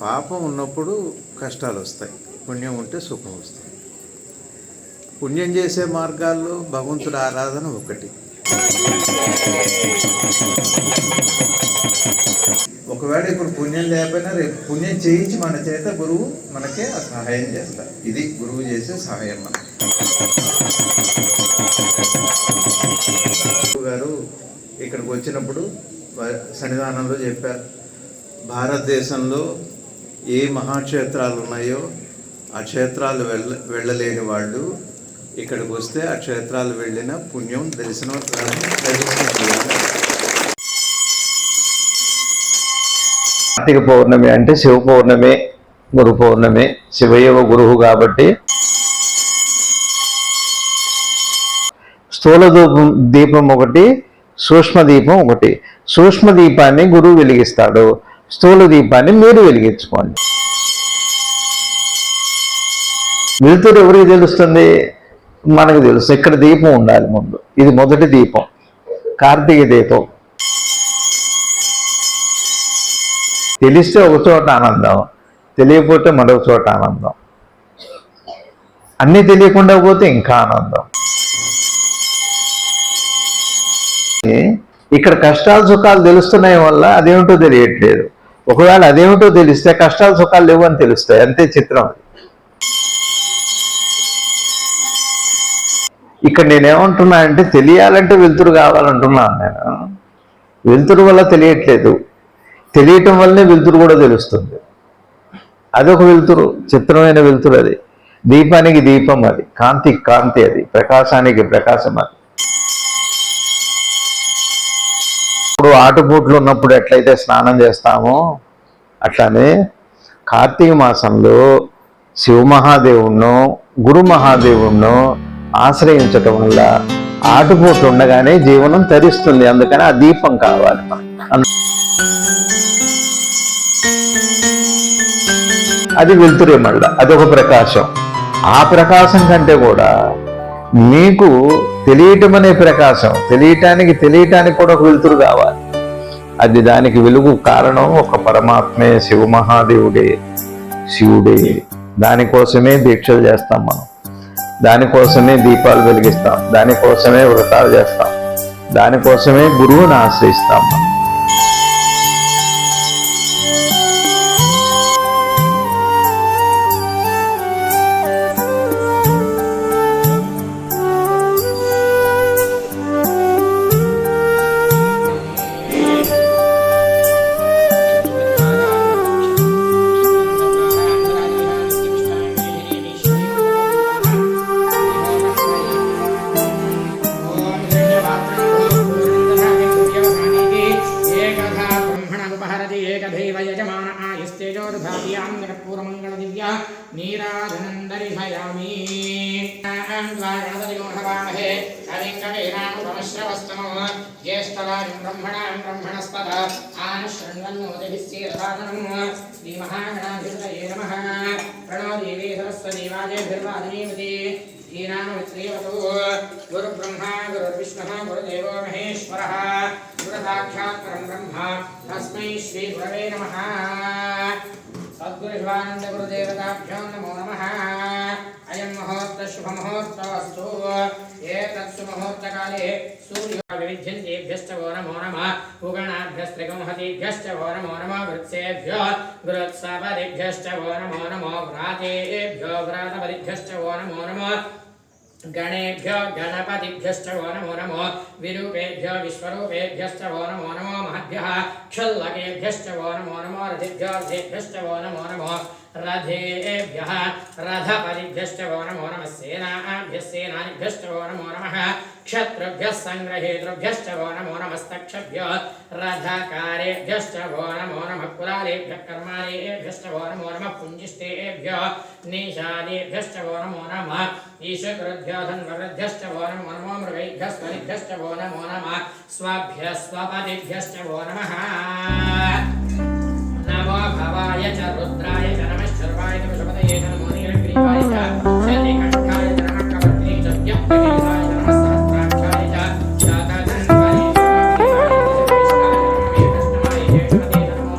పాపం ఉన్నప్పుడు కష్టాలు వస్తాయి, పుణ్యం ఉంటే సుఖం వస్తుంది. పుణ్యం చేసే మార్గాల్లో భగవంతుడి ఆరాధన ఒకటి. ఒకవేళ ఇప్పుడు పుణ్యం లేకపోయినా రేపు పుణ్యం చేయించి మన చేత గురువు మనకే ఆ సహాయం చేస్తారు. ఇది గురువు చేసే సహాయం. మన గురువు గారు ఇక్కడికి వచ్చినప్పుడు సన్నిధానంలో చెప్పారు, భారతదేశంలో ఏ మహాక్షేత్రాలు ఉన్నాయో ఆ క్షేత్రాలు వెళ్ళలేని వాళ్ళు ఇక్కడికి వస్తే ఆ క్షేత్రాలు వెళ్ళిన పుణ్యం దర్శనం. కార్తీక పౌర్ణమి అంటే శివ పౌర్ణమి, గురు పౌర్ణమి. శివయవ గురువు కాబట్టి స్థూల దీపం ఒకటి, సూక్ష్మ దీపం ఒకటి. సూక్ష్మ దీపాన్ని గురువు వెలిగిస్తాడు, స్థూల దీపాన్ని మీరు వెలిగించుకోండి. వెలుతురు ఎవరికి తెలుస్తుంది? మనకు తెలుసు. ఇక్కడ దీపం ఉండాలి ముందు. ఇది మొదటి దీపం, కార్తీక దీపం. తెలిస్తే ఒక చోట ఆనందం, తెలియకపోతే మరొక చోట ఆనందం, అన్నీ తెలియకుండా పోతే ఇంకా ఆనందం. ఇక్కడ కష్టాలు సుఖాలు తెలుస్తున్నాయి వల్ల అదేమిటో తెలియట్లేదు. ఒకవేళ అదేమిటో తెలిస్తే కష్టాలు సుఖాలు లేవు అని తెలుస్తాయి. అంతే చిత్రం. ఇక్కడ నేనేమంటున్నా అంటే, తెలియాలంటే వెలుతురు కావాలంటున్నాను నేను. వెలుతురు వల్ల తెలియట్లేదు, తెలియటం వల్లనే వెలుతురు కూడా తెలుస్తుంది. అదొక వెలుతురు, చిత్రమైన వెలుతురు. అది దీపానికి దీపం, అది కాంతికి కాంతి, అది ప్రకాశానికి ప్రకాశం. అది ఇప్పుడు ఆటుపోట్లు ఉన్నప్పుడు ఎట్లయితే స్నానం చేస్తామో అట్లానే కార్తీక మాసంలో శివమహాదేవుణ్ణో గురు మహాదేవుణ్ణో ఆశ్రయించటం వల్ల ఆటుపోట్లు ఉండగానే జీవనం తరిస్తుంది. అందుకని ఆ దీపం కావాలి. అది వెలుతురే. మళ్ళా అదొక ప్రకాశం. ఆ ప్రకాశం కంటే కూడా మీకు తెలియటం అనే ప్రకాశం, తెలియటానికి కూడా ఒక వెలుతురు కావాలి. అది దానికి వెలుగు కారణం ఒక పరమాత్మే, శివమహాదేవుడే, శివుడే. దానికోసమే దీక్షలు చేస్తాం మనం, దానికోసమే దీపాలు వెలిగిస్తాం, దానికోసమే వ్రతాలు చేస్తాం, దానికోసమే గురువుని ఆశ్రయిస్తాం మనం. गुरु ब्रह्मा गुरुर्विष्णुः गुरुदेवो महेश्वरः गुरु साक्षात् परं ब्रह्म तस्मै श्री गुरवे नमः। सद्गुरु शिवानंद गुरुदेवताभ्यो नमो नमः। अयं मुहूर्तः शुभमुहूर्तोऽस्तु। एतत् सुमुहूर्तकाले सूर्योविविध्यन्तेभ्यश्च वो नमो नमः। उगणाभ्यस्त्रिगुंहतीभ्यश्च वो नमो नमः। वृत्सेभ्यो वृत्सपदिभ्यश्च वो नमो नमः। व्रातेभ्यो व्रातपदिभ्यश्च वो नमो नमः। गणेभ्यो गणपतिभ्यश्च वो नमो नमः। विरूपेभ्यो विश्वरूपेभ्यश्च वो नमो नमः। महद्भ्यः क्षुल्लकेभ्यश्च वो नमो नमः। रथेभ्यो रथेभ्यश्च वो नमो नमः। रथेभ्यः रथपतिभ्यश्च वो नमो नमः। सेनाभ्यः सेनानिभ्यश्च वो नमो नमः। क्षत्रुभ्यः संग्रहेतृभ्यश्च वो नमो नमस्तक्षभ्यः रथकारेभ्यश्च वो नमो नमः। कुलालेभ्यः कर्मालेभ्यश्च वो नमो नमः। पुञ्जिष्टेभ्यः निषादेभ्यश्च वो नमो नमः। ईशकृभ्यो धन्वृभ्यश्च वो नमो नमः। मृगैभ्यः स्वनिभ्यश्च वो नमो नमः। स्वभ्यः स्वपतिभ्यश्च वो नमः। नमो भवाय च रुद्राय च नमः शर्वाय च वृषभतये च नमो नीलग्रीवाय च शतिकण्ठाय च नमः कवत्रे च व्यक्तकेशाय च नमः सहस्राक्षाय च शातधन्वने च नमः ग्रीवाय च नमः कृष्णाय च नमो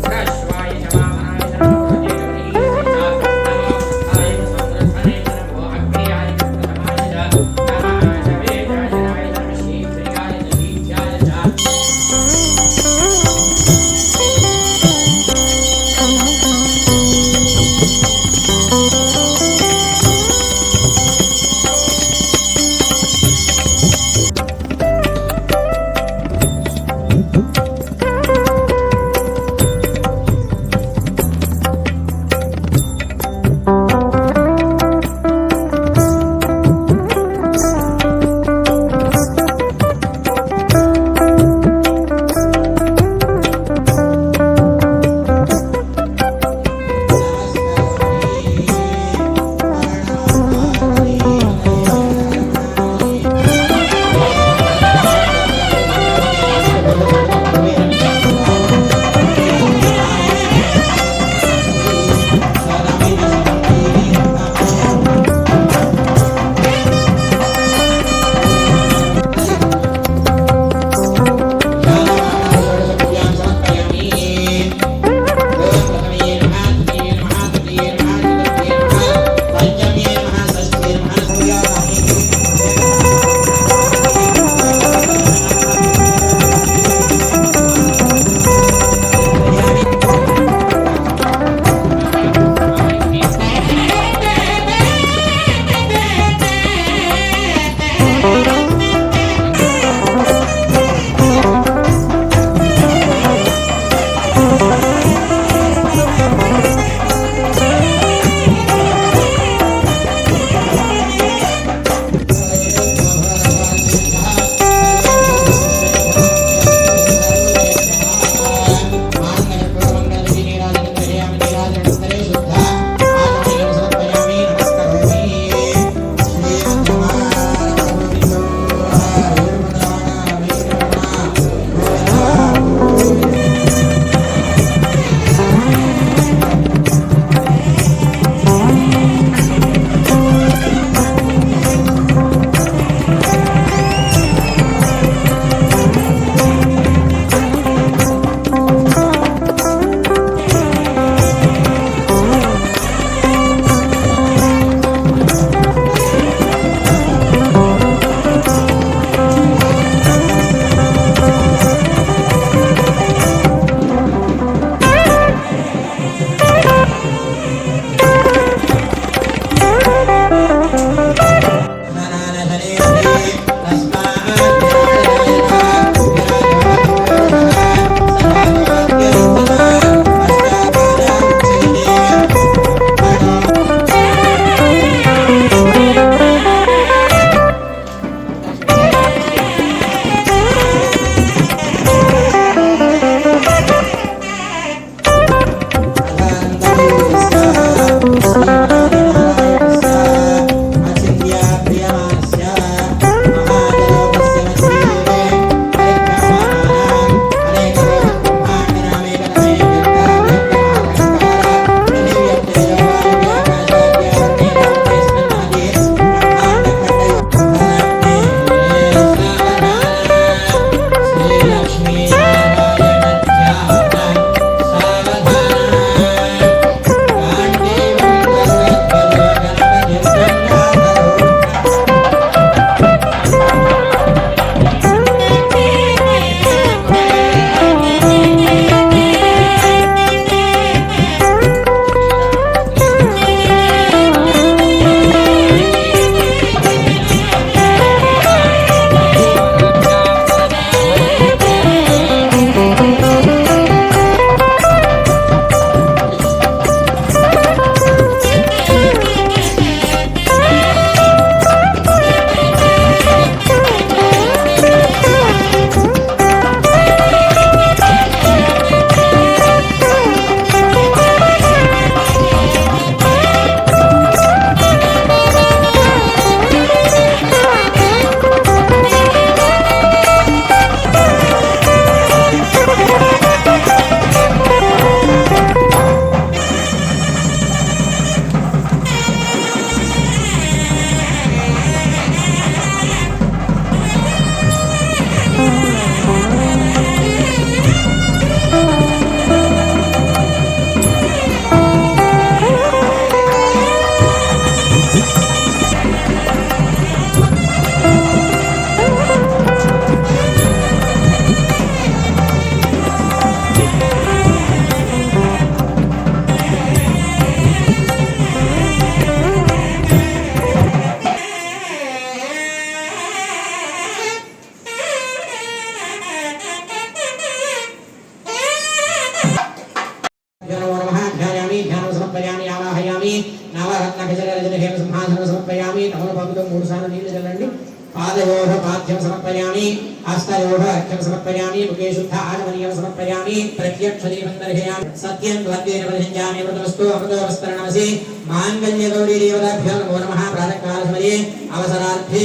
ह्रस्वाय च वामनाय च రత్నఖచరజనహేమ సింహాసనం సమర్పయామి. తమలపాకుతో 3 సార్లు నీళ్లు చల్లండి. పాదయోః పాద్యం సమర్పయామి. హస్తయోః అర్ఘ్యం సమర్పయామి. ముఖే శుద్ధ ఆచమనీయం సమర్పయామి. ప్రత్యక్ష దీపం దర్శయామి. సత్యం త్వద్వేన ప్రతిష్ఠామి. వ్రతమస్తు అమృతో వస్త్రనమసి. మాంగళ్య గౌరీ దేవతాభ్యో నమో నమః. ప్రాతఃకాల సమయే అవసరార్థే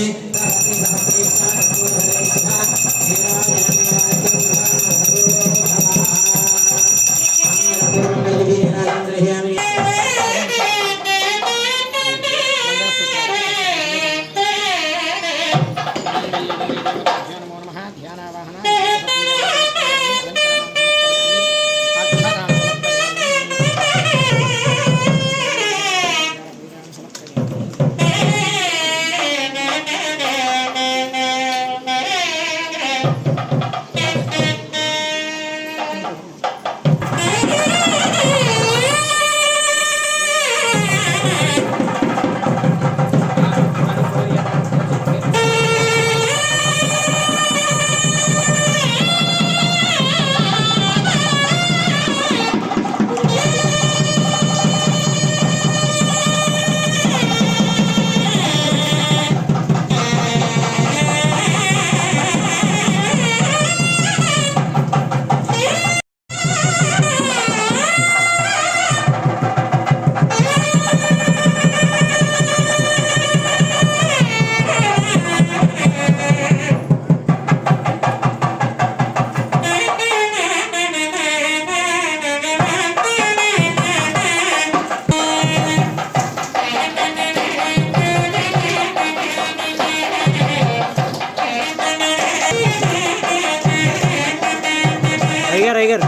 అయ్యారు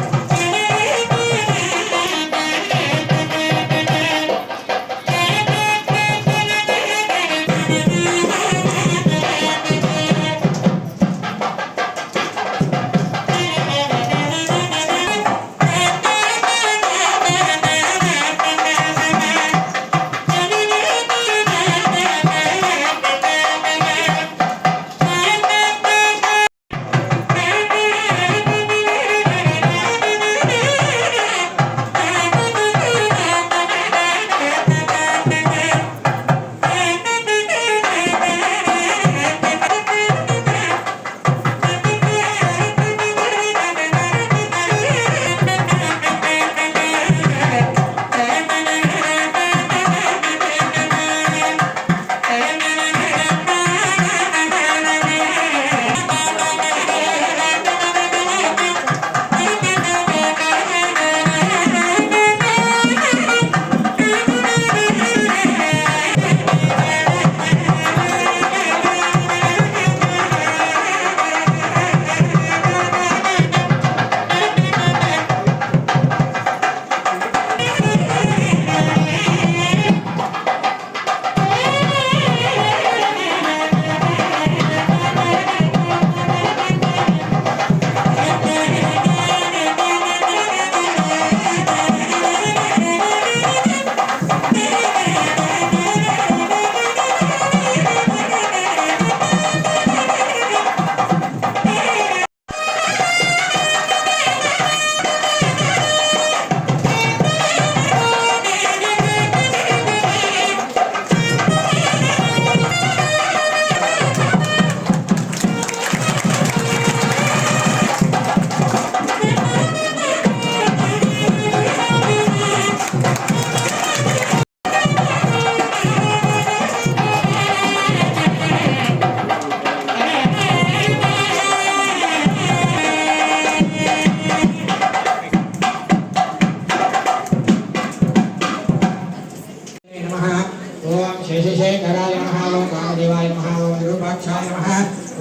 शेषशेखराय नमः ओम वामदेवाय नमः ओम विरूपाक्षाय नमः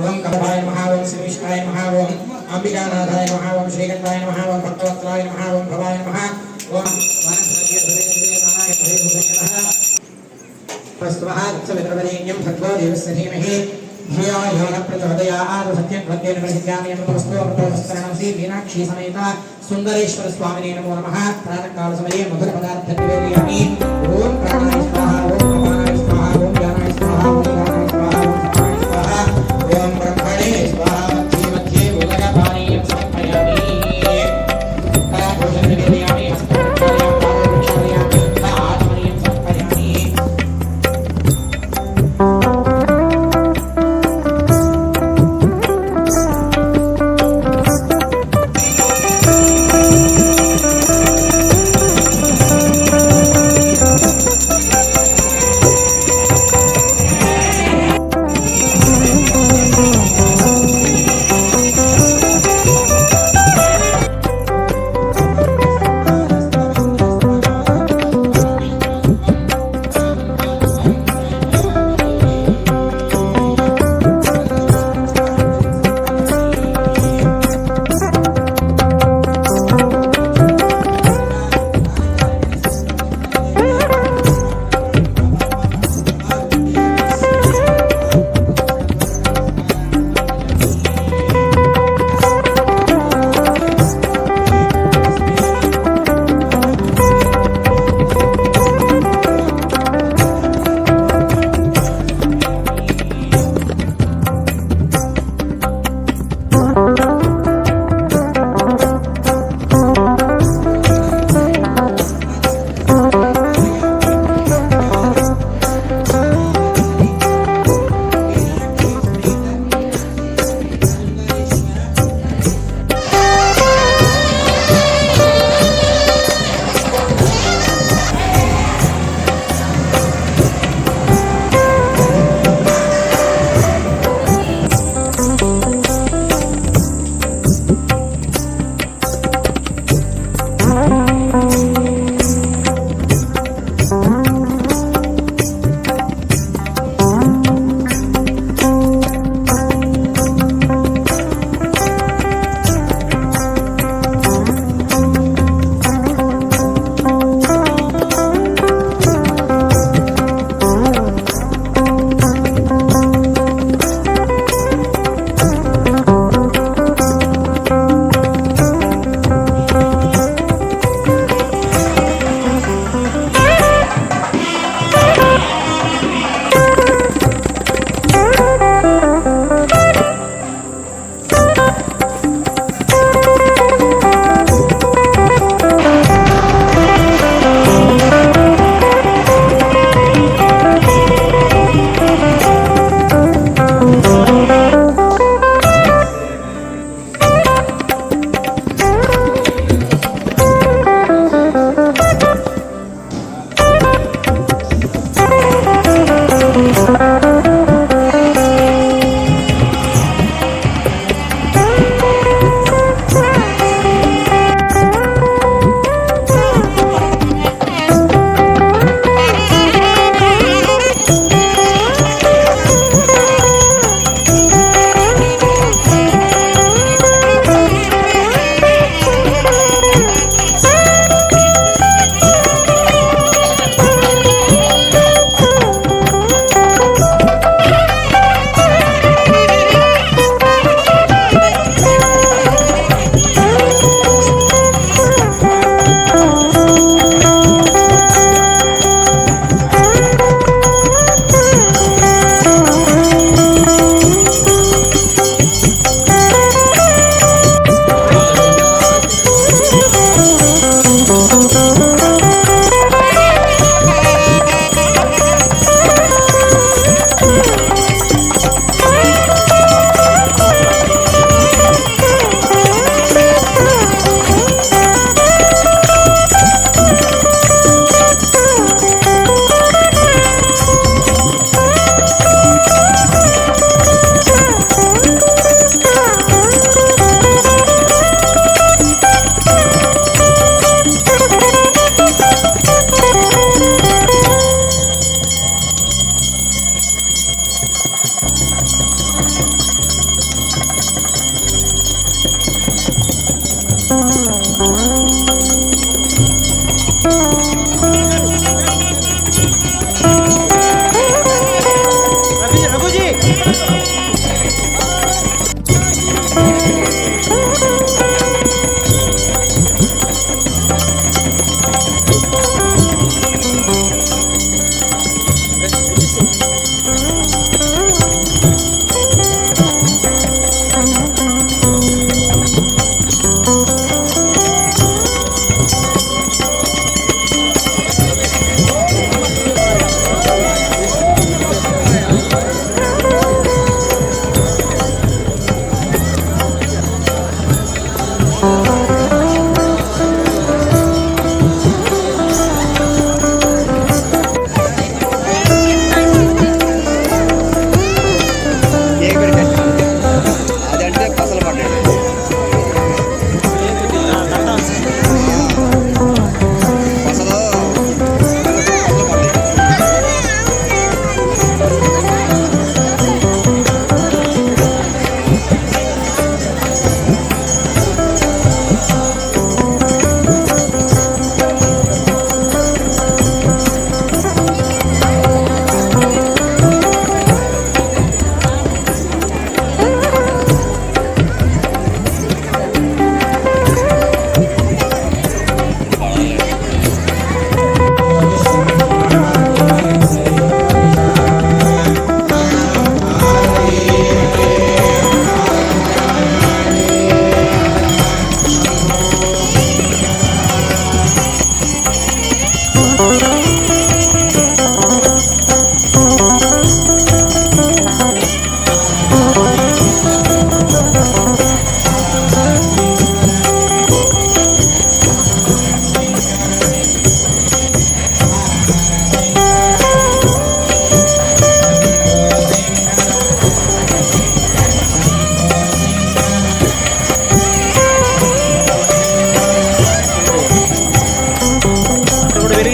ओम कपाय नमः ओम श्रीविष्णाय नमः ओम अंबिकानाथाय नमः ओम श्रीगंधाय नमः ओम भक्तवत्सलाय नमः ओम भवाय नमः ओम वनस्पतिर्देवानाय भर्गो देवस्य धीमहि धियो यो न प्रचोदयात् सत्यं भद्रेण प्रसिद्धामि नमोस्तु अमृतवस्त्रणमसि मीनाक्षी समेत सुंदरेश्वर स्वामिने नमो नमः प्रातःकाल समये मधुर पदार्थ निवेदयामि ओम प्राणाय स्वाहा ओम अपानाय स्वाहा ओम ज्ञानाय स्वाहा ओम ज्ञानाय स्वाहा ओम समाय स्वाहा ओम ब्रह्मणे स्वाहा मध्ये मध्ये उदकपानीयं समर्पयामि भोजनं निवेदयामि हस्तप्रक्षालयामि पादप्रक्षालयामि आचमनीयं समर्पयामि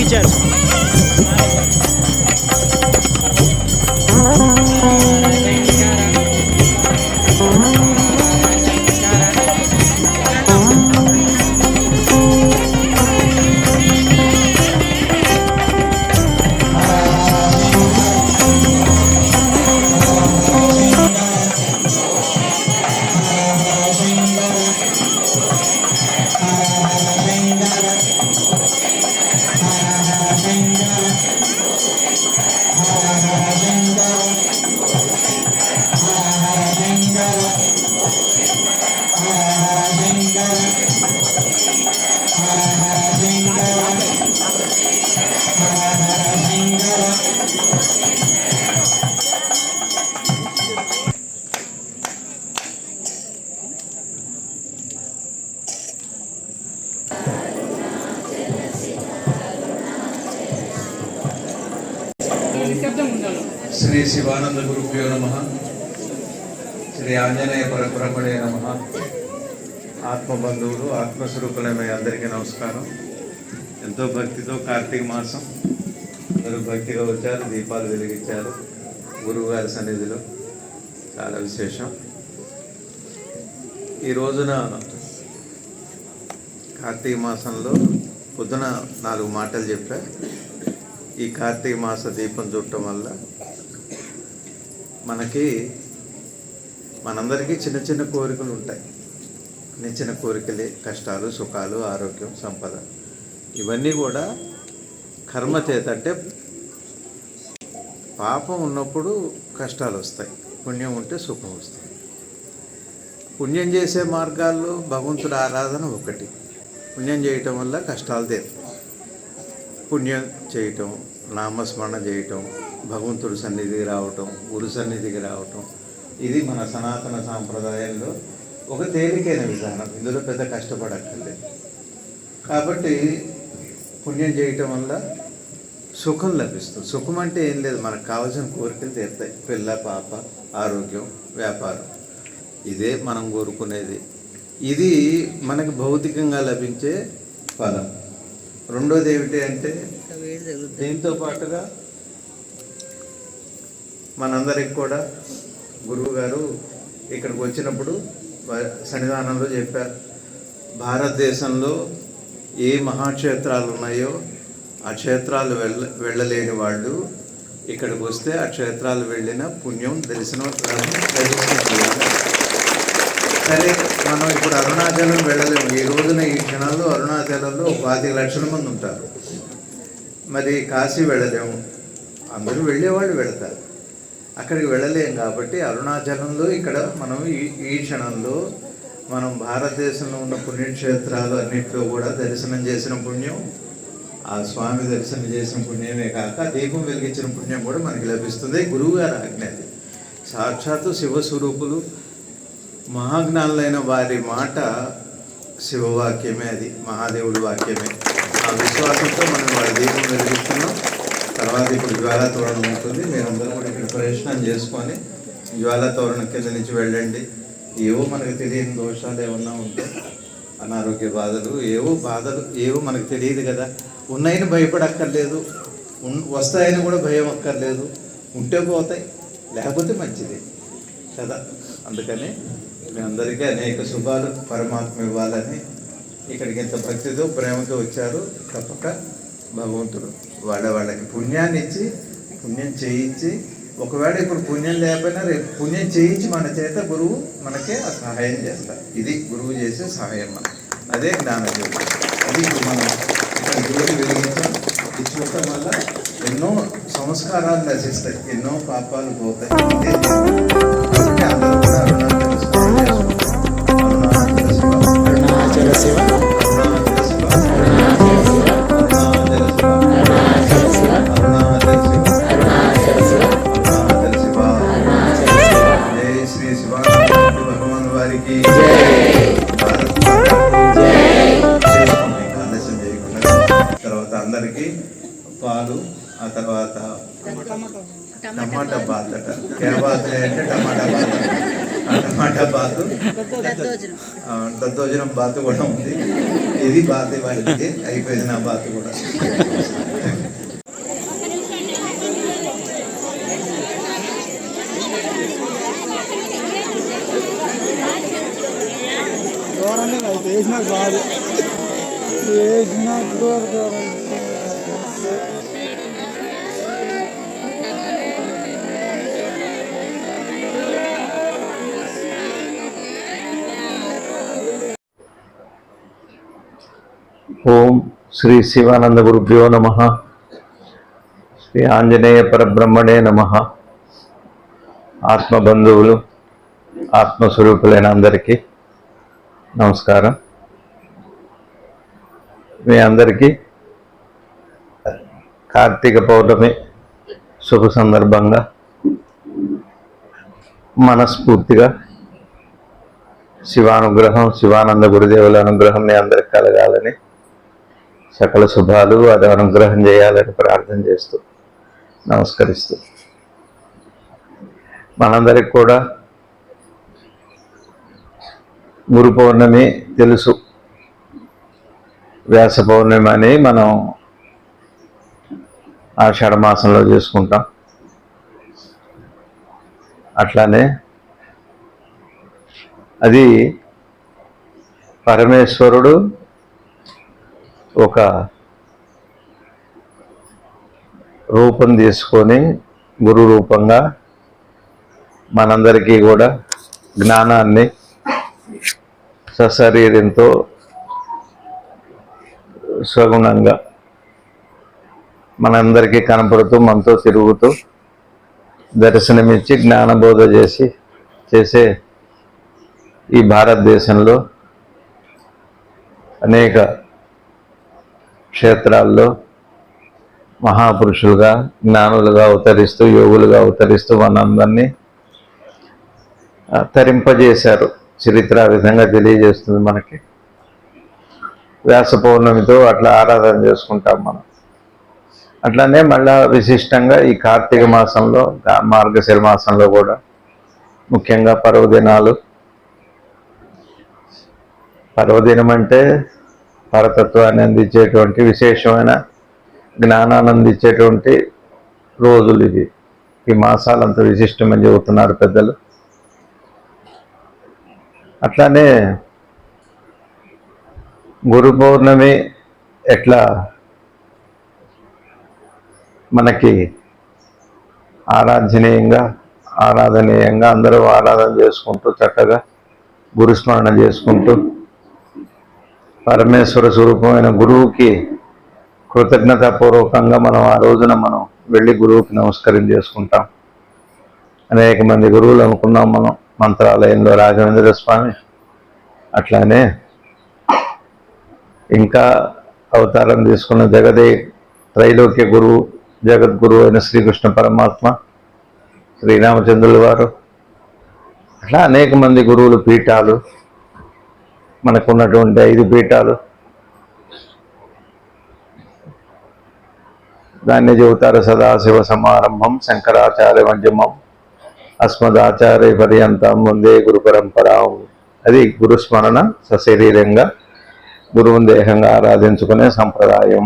వెలిగించారు. శ్రీ శివానంద గురుభ్యో నమ. శ్రీ ఆంజనేయ పరబ్రహ్మణే నమ. ఆత్మబంధువులు ఆత్మస్వరూపులమే అందరికీ నమస్కారం. ఎంతో భక్తితో కార్తీక మాసం అందరూ భక్తిగా వచ్చారు, దీపాలు వెలిగించారు గురువు గారి సన్నిధిలో. చాలా విశేషం. ఈ రోజున కార్తీక మాసంలో పొద్దున 4 మాటలు చెప్పా. ఈ కార్తీక మాస దీపం చూడటం వల్ల మనందరికీ చిన్న చిన్న కోరికలు ఉంటాయి. చిన్న కోరికలే కష్టాలు, సుఖాలు, ఆరోగ్యం, సంపద ఇవన్నీ కూడా కర్మ చేత. అంటే పాపం ఉన్నప్పుడు కష్టాలు వస్తాయి, పుణ్యం ఉంటే సుఖం వస్తుంది. పుణ్యం చేసే మార్గాల్లో భగవంతుడి ఆరాధన ఒకటి. పుణ్యం చేయటం వల్ల కష్టాలు తీరుతాయి. పుణ్యం చేయటం, నామస్మరణ చేయటం, భగవంతుడి సన్నిధికి రావటం, గురు సన్నిధికి రావటం, ఇది మన సనాతన సాంప్రదాయంలో ఒక తేలికైన విధానం. ఇందులో పెద్ద కష్టపడక్కర్లేదు. కాబట్టి పుణ్యం చేయటం వల్ల సుఖం లభిస్తుంది. సుఖం అంటే ఏం లేదు, మనకు కావాల్సిన కోరికలు తీరుతాయి. పిల్ల, పాప, ఆరోగ్యం, వ్యాపారం, ఇదే మనం కోరుకునేది. ఇది మనకు భౌతికంగా లభించే ఫలం. రెండోది ఏమిటి అంటే, దీంతో పాటుగా మనందరికి కూడా గురువు గారు ఇక్కడికి వచ్చినప్పుడు సన్నిధానంలో చెప్పారు, భారతదేశంలో ఏ మహాక్షేత్రాలు ఉన్నాయో ఆ క్షేత్రాలు వెళ్ళలేని వాళ్ళు ఇక్కడికి వస్తే ఆ క్షేత్రాలు వెళ్ళిన పుణ్యం దర్శనం. సరే, మనం ఇప్పుడు అరుణాచలం వెళ్ళలేము. ఈ రోజున ఈ క్షణాల్లో అరుణాచలంలో 25 లక్షల మంది ఉంటారు. మరి కాశీ వెళ్ళలేము. అందరూ వెళ్ళేవాళ్ళు వెళతారు, అక్కడికి వెళ్ళలేం. కాబట్టి అరుణాచలంలో ఇక్కడ మనం ఈ క్షణంలో మనం భారతదేశంలో ఉన్న పుణ్యక్షేత్రాలు అన్నింటిలో కూడా దర్శనం చేసిన పుణ్యం, ఆ స్వామి దర్శనం చేసిన పుణ్యమే కాక దీపం వెలిగించిన పుణ్యం కూడా మనకి లభిస్తుంది. గురువుగారు ఆజ్ఞది. సాక్షాత్తు శివస్వరూపులు మహాజ్ఞానులైన వారి మాట శివవాక్యమే, అది మహాదేవుడి వాక్యమే. ఆ విశ్వాసంతో మనం వాళ్ళ దీపం వెలిగిస్తున్నాం. తర్వాత ఇప్పుడు జ్వాలాతోరణం ఉంటుంది. మీరందరూ కూడా ఇక్కడ ప్రయత్నం చేసుకొని జ్వాలాతోరణం కింద నుంచి వెళ్ళండి. ఏవో మనకు తెలియని దోషాలు ఏమన్నా ఉంటే, అనారోగ్య బాధలు, ఏవో మనకు తెలియదు కదా. ఉన్నాయని భయపడక్కర్లేదు, వస్తాయని కూడా భయం అక్కర్లేదు. ఉంటే పోతాయి, లేకపోతే మంచిది కదా. అందుకని మీ అందరికీ అనేక శుభాలు పరమాత్మ ఇవ్వాలని ఇక్కడికి ఇంత భక్తితో ప్రేమతో వచ్చారు. తప్పక భగవంతుడు వాళ్ళకి పుణ్యాన్ని ఇచ్చి, పుణ్యం చేయించి, ఒకవేళ ఇప్పుడు పుణ్యం లేకపోయినా రేపు పుణ్యం చేయించి మన చేత గురువు మనకే ఆ సహాయం చేస్తారు. ఇది గురువు చేసే సహాయం. మనం అదే జ్ఞానజ్యోతి. అది ఇప్పుడు మనం ఇక్కడ జ్యోతి వెలిగించాం. ఇది చూడటం వల్ల ఎన్నో సంస్కారాలు నశిస్తాయి, ఎన్నో పాపాలు పోతాయి. కాబట్టి అందరూ కూడా అరుణాచల శివ, అరుణాచల శివ, అరుణాచల శివ, అరుణాచల శివ, అరుణాచల శివ, అరుణాచల శివ. జై శ్రీ శివానంద భగవాన్ వారికి ఆలస్యం చేయకుండా. తర్వాత అందరికీ పాలు, ఆ తర్వాత టమాటా బాత్ అట. కేబాతులే అంటే టమాటా బాత్. ఆ టమాటా బాతు, దద్దోజనం బాతు కూడా ఉంది. ఇది బాత వాడికి అయిపోయింది, నా బాత కూడా. ఓం శ్రీ శివానంద గురుభ్యో నమః. శ్రీ ఆంజనేయ పరబ్రహ్మణే నమః. ఆత్మబంధువులు, ఆత్మస్వరూపులైన అందరికీ నమస్కారం. మీ అందరికీ కార్తీక పౌర్ణమి శుభ సందర్భంగా మనస్ఫూర్తిగా శివానుగ్రహం, శివానంద గురుదేవుల అనుగ్రహం మీ అందరికి కలగాలని, సకల శుభాలు అది అనుగ్రహం చేయాలని ప్రార్థన చేస్తూ నమస్కరిస్తూ, మనందరికి కూడా గురు పౌర్ణమి తెలుసు. వ్యాస పౌర్ణమి అని మనం ఆషాఢ మాసంలో చేసుకుంటాం. అట్లానే అది పరమేశ్వరుడు ఒక రూపం తీసుకొని గురు రూపంగా మనందరికీ కూడా జ్ఞానాన్ని సశరీరంతో స్వగుణంగా మనందరికీ కనపడుతూ మనతో తిరుగుతూ దర్శనమిచ్చి జ్ఞానబోధ చేసే ఈ భారతదేశంలో అనేక క్షేత్రాల్లో మహాపురుషులుగా, జ్ఞానులుగా అవతరిస్తూ, యోగులుగా అవతరిస్తూ మనందరినీ తరింపజేశారు. చరిత్ర ఆ విధంగా తెలియజేస్తుంది మనకి. వ్యాస పౌర్ణమితో అట్లా ఆరాధన చేసుకుంటాం మనం. అట్లానే మళ్ళా విశిష్టంగా ఈ కార్తీక మాసంలో, మార్గశిర మాసంలో కూడా ముఖ్యంగా పర్వదినాలు. పర్వదినం అంటే పరతత్వాన్ని అందించేటువంటి, విశేషమైన జ్ఞానాన్ని అందించేటువంటి రోజులు ఇవి. ఈ మాసాలు అంత విశిష్టమని చెబుతున్నారు పెద్దలు. అట్లానే గురు పౌర్ణమి ఎట్లా మనకి ఆరాధనీయంగా అందరూ ఆరాధన చేసుకుంటూ చక్కగా గురుస్మరణ చేసుకుంటూ పరమేశ్వర స్వరూపమైన గురువుకి కృతజ్ఞతాపూర్వకంగా మనం ఆ రోజున మనం వెళ్ళి గురువుకి నమస్కారం చేసుకుంటాం. అనేక మంది గురువులు అనుకున్నాం మనం మంత్రాలయంలో రాఘవేంద్ర స్వామి. అట్లానే ఇంకా అవతారం తీసుకున్న త్రైలోక్య గురువు, జగద్గురువు అయిన శ్రీకృష్ణ పరమాత్మ, శ్రీరామచంద్రుల వారు, అట్లా అనేక మంది గురువులు, పీఠాలు, మనకున్నటువంటి 5 పీఠాలు. దాన్ని చెబుతారు సదాశివ సమారంభం శంకరాచార్య మధ్యమం అస్మదాచార్య పర్యంతం వందే గురు పరంపరాం. అది గురుస్మరణ సశరీరంగా గురువుని దేహంగా ఆరాధించుకునే సంప్రదాయం.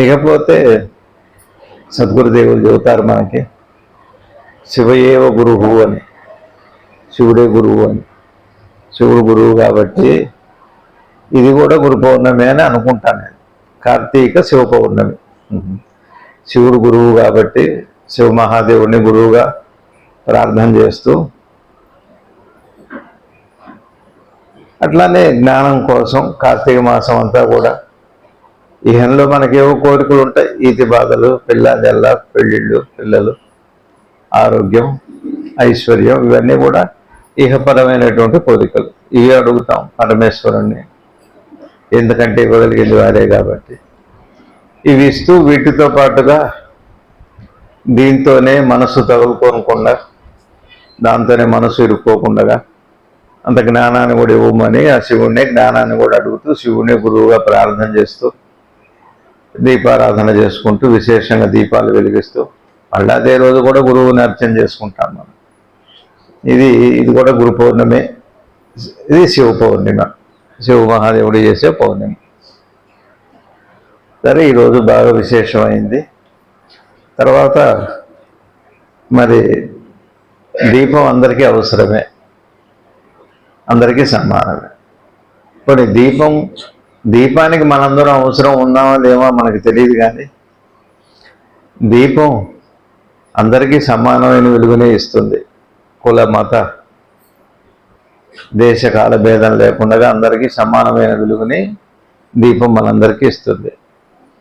ఇకపోతే సద్గురుదేవులు చెబుతారు మనకి శివయేవ గురువు అని, శివుడే గురువు అని. శివుడు గురువు కాబట్టి ఇది కూడా గురు పౌర్ణమి అని అనుకుంటాను నేను. కార్తీక శివ పౌర్ణమి. శివుడు గురువు కాబట్టి శివ మహాదేవుడిని గురువుగా ప్రార్థన చేస్తూ, అట్లానే జ్ఞానం కోసం కార్తీక మాసం అంతా కూడా ఇహంలో మనకేవో కోరికలు ఉంటాయి. ఈతి బాధలు, పిల్ల పెళ్ళిళ్ళు, పిల్లలు, ఆరోగ్యం, ఐశ్వర్యం, ఇవన్నీ కూడా ఇహపరమైనటువంటి కోరికలు. ఇవి అడుగుతాం పరమేశ్వరుణ్ణి, ఎందుకంటే ఇవ్వగలిగింది వారే కాబట్టి. ఇవి ఇస్తూ వీటితో పాటుగా దీంతోనే మనసు తగులుకోకుండా, దాంతోనే మనసు ఇరుక్కోకుండా అంత జ్ఞానాన్ని కూడా ఇవ్వమని ఆ శివుణ్ణి జ్ఞానాన్ని కూడా అడుగుతూ, శివుణ్ణి గురువుగా ప్రార్థన చేస్తూ, దీపారాధన చేసుకుంటూ, విశేషంగా దీపాలు వెలిగిస్తూ, మళ్ళీ అదే రోజు కూడా గురువుని అర్చన చేసుకుంటాం మనం. ఇది కూడా గురు పౌర్ణమి. ఇది శివ పౌర్ణిమ. శివ మహాదేవుడు చేసే పౌర్ణమి. సరే, ఈరోజు బాగా విశేషమైంది. తర్వాత మరి దీపం అందరికీ అవసరమే, అందరికీ సమానమే. ఇప్పుడు దీపానికి మనందరం అవసరం ఉన్నామో లేమో మనకు తెలియదు, కానీ దీపం అందరికీ సమానమైన వెలుగునే ఇస్తుంది. కుల మత దేశకాల భేదం లేకుండా అందరికీ సమానమైన వెలుగుని దీపం మనందరికీ ఇస్తుంది.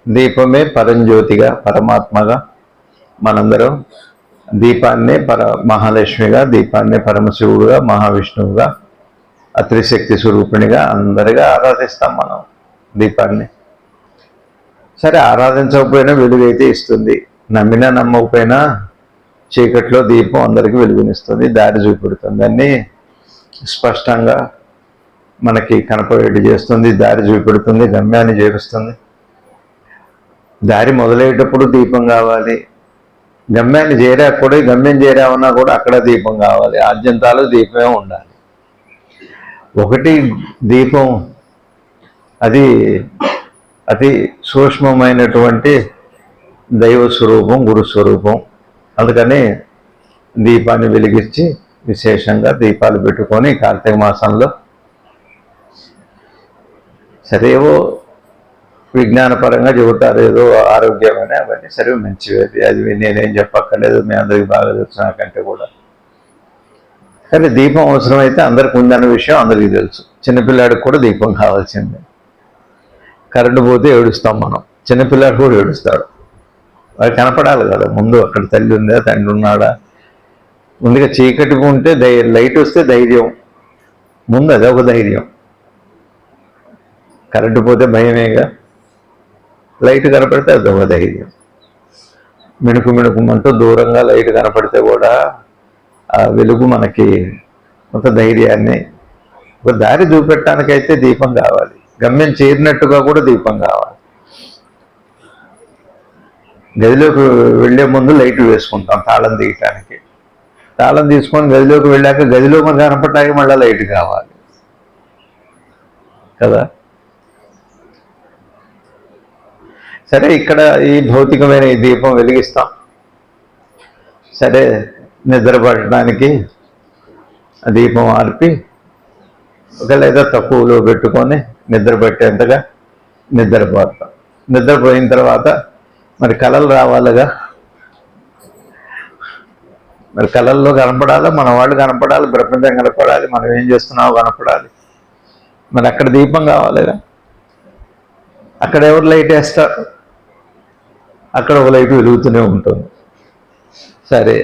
దీపమే పరంజ్యోతిగా, పరమాత్మగా మనందరం దీపాన్నే మహాలక్ష్మిగా, దీపాన్నే పరమశివుడుగా, మహావిష్ణువుగా, అత్రిశక్తి స్వరూపిణిగా అందరిగా ఆరాధిస్తాం మనం దీపాన్ని. సరే, ఆరాధించకపోయినా వెలుగైతే ఇస్తుంది. నమ్మినా నమ్మకపోయినా చీకట్లో దీపం అందరికీ వెలుగునిస్తుంది, దారి చూపెడుతుంది, అన్నీ స్పష్టంగా మనకి కనపడేట్టు చేస్తుంది, దారి చూపెడుతుంది, గమ్యాన్ని చేరుస్తుంది. దారి మొదలయ్యేటప్పుడు దీపం కావాలి, గమ్యాన్ని చేరాక కూడా, గమ్యం చేరామన్నా కూడా అక్కడ దీపం కావాలి. ఆద్యంతాలు దీపమే ఉండాలి. ఒకటి దీపం అది అతి సూక్ష్మమైనటువంటి దైవ స్వరూపం, గురుస్వరూపం. అందుకని దీపాన్ని వెలిగించి విశేషంగా దీపాలు పెట్టుకొని కార్తీక మాసంలో సరేవో విజ్ఞానపరంగా చెబుతారు, ఏదో ఆరోగ్యమని, అవన్నీ సరే మంచివి. అది నేనేం చెప్పక్కర్లేదు, మీ అందరికి బాగా తెలుసు నాకంటే కూడా. కానీ దీపం అవసరమైతే అందరికి ఉందన్న విషయం అందరికీ తెలుసు. చిన్నపిల్లాడికి కూడా దీపం కావాల్సిందే. కరెంటు పోతే ఏడుస్తాం మనం, చిన్నపిల్లాడు కూడా ఏడుస్తాడు. వాడు కనపడాలి కదా ముందు, అక్కడ తల్లి ఉందా, తండ్రి ఉన్నాడా. ముందుగా చీకటి ఉంటే లైట్ వస్తే ధైర్యం, ముందు అదే ఒక ధైర్యం. కరెంటు పోతే భయమేగా, లైట్ కనపడితే అదొక ధైర్యం. మిణుకుమంటూ దూరంగా లైట్ కనపడితే కూడా ఆ వెలుగు మనకి కొంత ధైర్యాన్ని, ఒక దారి చూపెట్టడానికైతే దీపం కావాలి. గమ్యం చేరినట్టుగా కూడా దీపం కావాలి. గదిలోకి వెళ్ళే ముందు లైట్లు వేసుకుంటాం తాళం తీయటానికి. తాళం తీసుకొని గదిలోకి వెళ్ళాక గదిలో మనకు కనపడటానికి మళ్ళీ లైట్ కావాలి కదా. సరే, ఇక్కడ ఈ భౌతికమైన ఈ దీపం వెలిగిస్తాం. సరే, నిద్రపడటానికి ఆ దీపం ఆర్పి ఒకవేళ ఏదో తక్కువలో పెట్టుకొని నిద్ర పట్టేంతగా నిద్రపోతాం. నిద్రపోయిన తర్వాత మరి కళలు రావాలిగా, మరి కళల్లో కనపడాలి, మన వాళ్ళు కనపడాలి, ప్రపంచం కనపడాలి, మనం ఏం చేస్తున్నామో కనపడాలి. మరి అక్కడ దీపం కావాలిగా. అక్కడ ఎవరు లైట్ వేస్తారు, అక్కడ ఒక లైట్ వెలుగుతూనే ఉంటుంది. సరే,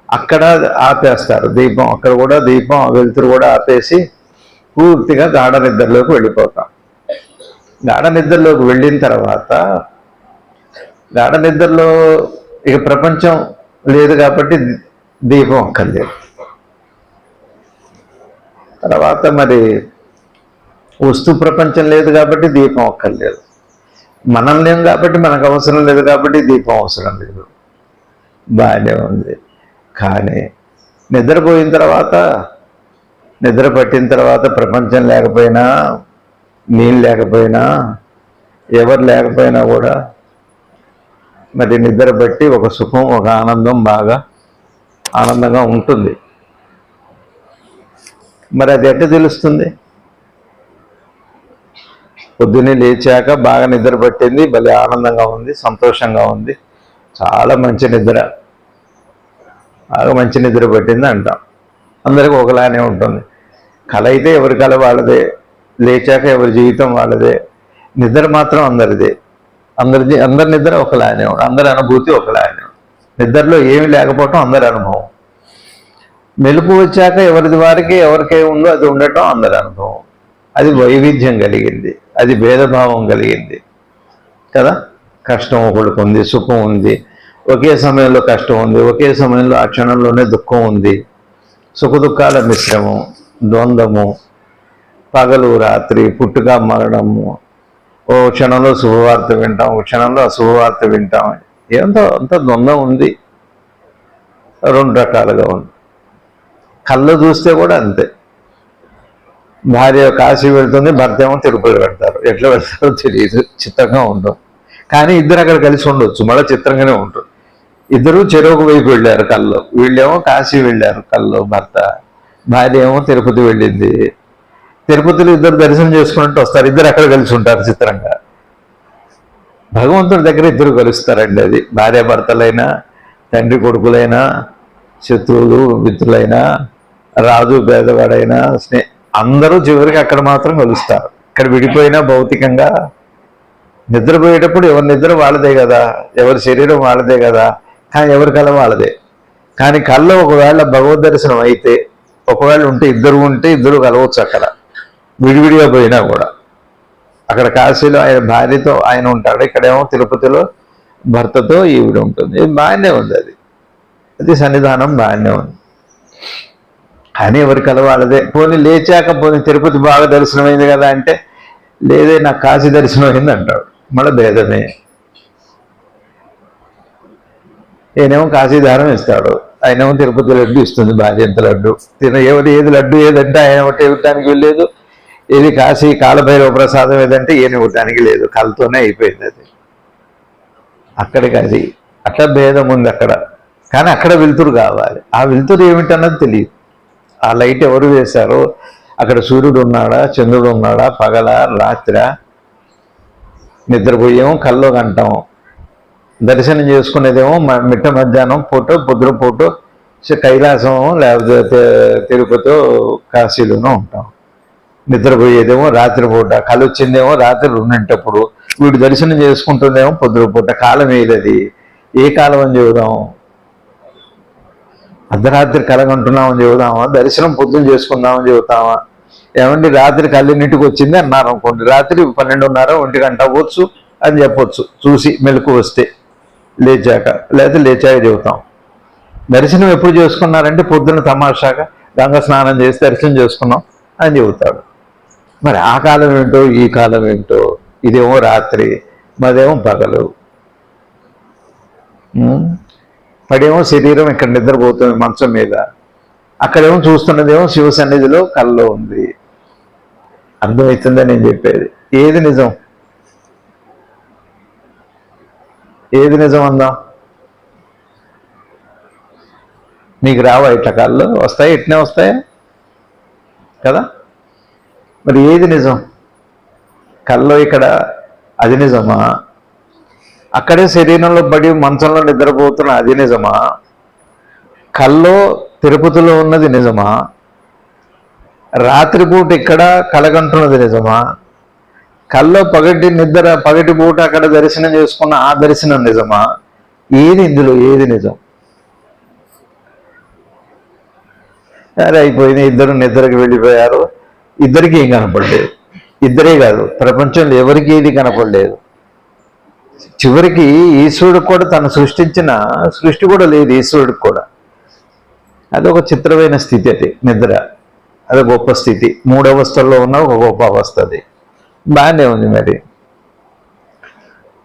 అక్కడ ఆపేస్తారు దీపం, అక్కడ కూడా దీపం వెలుతురు కూడా ఆపేసి పూర్తిగా గాఢ నిద్రలోకి వెళ్ళిపోతాం. గాఢ నిద్రలోకి వెళ్ళిన తర్వాత, గాఢ నిద్రలో ఇక ప్రపంచం లేదు కాబట్టి దీపం అక్కర్లేదు. తర్వాత మరి వస్తు ప్రపంచం లేదు కాబట్టి దీపం అక్కర్లేదు. మనం లేం కాబట్టి మనకు అవసరం లేదు కాబట్టి దీపం అవసరం లేదు. బాగానే ఉంది. కానీ నిద్రపోయిన తర్వాత, నిద్ర పట్టిన తర్వాత ప్రపంచం లేకపోయినా, నీళ్ళు లేకపోయినా, ఎవరు లేకపోయినా కూడా మరి నిద్ర బట్టి ఒక సుఖం, ఒక ఆనందం, బాగా ఆనందంగా ఉంటుంది. మరి అది ఎట్లా తెలుస్తుంది? పొద్దున్నే లేచాక బాగా నిద్ర పట్టింది, భలే ఆనందంగా ఉంది, సంతోషంగా ఉంది, చాలా మంచి నిద్ర, బాగా మంచి నిద్ర పట్టింది అంటాం. అందరికీ ఒకలానే ఉంటుంది. కళ అయితే ఎవరి కళ వాళ్ళదే, లేచాక ఎవరి జీవితం వాళ్ళదే, నిద్ర మాత్రం అందరిదే. అందరి నిద్ర ఒకలానే ఉంటుంది, అందరి అనుభూతి ఒకలానే. నిద్రలో ఏమి లేకపోవటం అందరి అనుభవం. మెలుపు వచ్చాక ఎవరిది వారికి, ఎవరికే ఉందో అది ఉండటం అందరి అనుభవం. అది వైవిధ్యం కలిగింది, అది భేదభావం కలిగింది కదా. కష్టం ఒకడికి ఉంది, సుఖం ఉంది, ఒకే సమయంలో కష్టం ఉంది, ఒకే సమయంలో ఆ క్షణంలోనే దుఃఖం ఉంది. సుఖ దుఃఖాల మిశ్రమం, ద్వంద్వము, పగలు రాత్రి, పుట్టుక మరణము. ఓ క్షణంలో శుభవార్త వింటాం, ఓ క్షణంలో అశుభవార్త వింటాం. ఏంతో అంత ద్వంద్వం ఉంది, రెండు రకాలుగా ఉంది. కళ్ళు చూస్తే కూడా అంతే. భార్య కాశీ వెళ్తుంది, భర్త ఏమో తిరుపతి పెడతారు. ఎట్లా పెడతారో తెలియదు, చిత్రంగా ఉంటుంది. కానీ ఇద్దరు అక్కడ కలిసి ఉండొచ్చు, మళ్ళీ చిత్రంగానే ఉంటుంది. ఇద్దరు చెరువుకు వైపు వెళ్ళారు కల్లో, వీళ్ళేమో కాశీ వెళ్ళారు కల్లో భర్త, భార్య ఏమో తిరుపతి వెళ్ళింది. తిరుపతిలో ఇద్దరు దర్శనం చేసుకున్నట్టు వస్తారు, ఇద్దరు అక్కడ కలిసి ఉంటారు చిత్రంగా. భగవంతుడి దగ్గర ఇద్దరు కలుస్తారండి. అది భార్యాభర్తలైనా, తండ్రి కొడుకులైనా, శత్రువులు మిత్రులైనా, రాజు పేదవాడైనా, అందరూ చివరికి అక్కడ మాత్రం కలుస్తారు. ఇక్కడ విడిపోయినా భౌతికంగా నిద్రపోయేటప్పుడు ఎవరి నిద్ర వాళ్ళదే కదా, ఎవరి శరీరం వాళ్ళదే కదా, కానీ ఎవరి కళ వాళ్ళదే. కానీ కళ్ళలో ఒకవేళ భగవద్ దర్శనం అయితే, ఒకవేళ ఉంటే ఇద్దరు కలవచ్చు అక్కడ, విడివిడిగా పోయినా కూడా. అక్కడ కాశీలో ఆయన భార్యతో ఆయన ఉంటాడు, ఇక్కడేమో తిరుపతిలో భర్తతో ఈవిడ ఉంటుంది. ఇది బాగానే ఉంది, అది సన్నిధానం బాగానే ఉంది. కానీ ఎవరి కల వాళ్ళదే. పోనీ లేచాక పోనీ తిరుపతి బాగా దర్శనమైంది కదా అంటే, లేదే నాకు కాశీ దర్శనం అయింది అంటాడు. మళ్ళీ భేదమే. ఈయనేమో కాశీ దారం ఇస్తాడు, ఆయనేమో తిరుపతి లడ్డు ఇస్తుంది భార్య. ఎంత లడ్డు ఎవరు ఏది లడ్డు ఏదంటే ఆయన ఒకటి ఇవ్వటానికి వెళ్ళలేదు, ఏది కాశీ కాలభైరవ ప్రసాదం ఏదంటే ఈయన ఇవ్వటానికి లేదు, కళ్ళతోనే అయిపోయింది అది. అక్కడికి అది అట్లా భేదం ఉంది అక్కడ. కానీ అక్కడ వెలుతురు కావాలి. ఆ వెలుతురు ఏమిటన్నది తెలియదు. ఆ లైట్ ఎవరు వేశారో, అక్కడ సూర్యుడు ఉన్నాడా, చంద్రుడు ఉన్నాడా, పగల రాత్రి, నిద్రపోయేమో కల్లో గంటాం, దర్శనం చేసుకునేదేమో మిట్ట మధ్యాహ్నం పూట, పొద్దున పూట కైలాసం లేకపోతే తిరుపతి కాశీలోనూ ఉంటాం. నిద్రపోయేదేమో రాత్రిపూట, కళ్ళు వచ్చిందేమో రాత్రి 2 వీడు దర్శనం చేసుకుంటుందేమో పొద్దున పూట. కాలం ఏదది, ఏ కాలం అని చెబుదాం? అర్ధరాత్రి కలగంటున్నామని చెబుదామా, దర్శనం పొద్దున చేసుకుందామని చెబుతామా? ఏమండి రాత్రి కళ్ళిన్నింటికి వచ్చింది అన్నారు అనుకోండి, రాత్రి 12:30 1 గంట అవ్వచ్చు అని చెప్పొచ్చు, చూసి మెలకు వస్తే లేచాక, లేకపోతే లేచాక చెబుతాం. దర్శనం ఎప్పుడు చేసుకున్నారంటే పొద్దున తమాషాగా గంగ స్నానం చేసి దర్శనం చేసుకున్నాం అని చెబుతాడు. మరి ఆ కాలం ఏంటో ఈ కాలం ఏంటో, ఇదేమో రాత్రి మదేమో పగలు. పడేమో శరీరం ఇక్కడ నిద్రపోతుంది మంచం మీద, అక్కడేమో చూస్తున్నదేమో శివ సన్నిధిలో కల్లో ఉంది. అర్థమవుతుందా నేను చెప్పేది? ఏది నిజం, ఏది నిజం అందాం? మీకు రావా ఇట్లా కళ్ళు వస్తాయి, ఇట్నే వస్తాయా కదా? మరి ఏది నిజం? కల్లో ఇక్కడ అది నిజమా? అక్కడే శరీరంలో పడి మంచంలో నిద్రపోతున్న అది నిజమా? కల్లో తిరుపతిలో ఉన్నది నిజమా? రాత్రిపూట ఇక్కడ కలగంటున్నది నిజమా? కల్లో పగటి పూట అక్కడ దర్శనం చేసుకున్న ఆ దర్శనం నిజమా? ఏది ఇందులో ఏది నిజం? సరే అయిపోయింది, ఇద్దరు నిద్రకి వెళ్ళిపోయారు, ఇద్దరికి ఏం కనపడలేదు. ఇద్దరే కాదు, ప్రపంచంలో ఎవరికి ఏది కనపడలేదు. చివరికి ఈశ్వరుడికి కూడా తను సృష్టించిన సృష్టి కూడా లేదు ఈశ్వరుడికి కూడా. అదొక చిత్రమైన స్థితి, అది నిద్ర, అది గొప్ప స్థితి. 3 అవస్థల్లో ఉన్న ఒక గొప్ప అవస్థ అది. బాగానే ఉంది.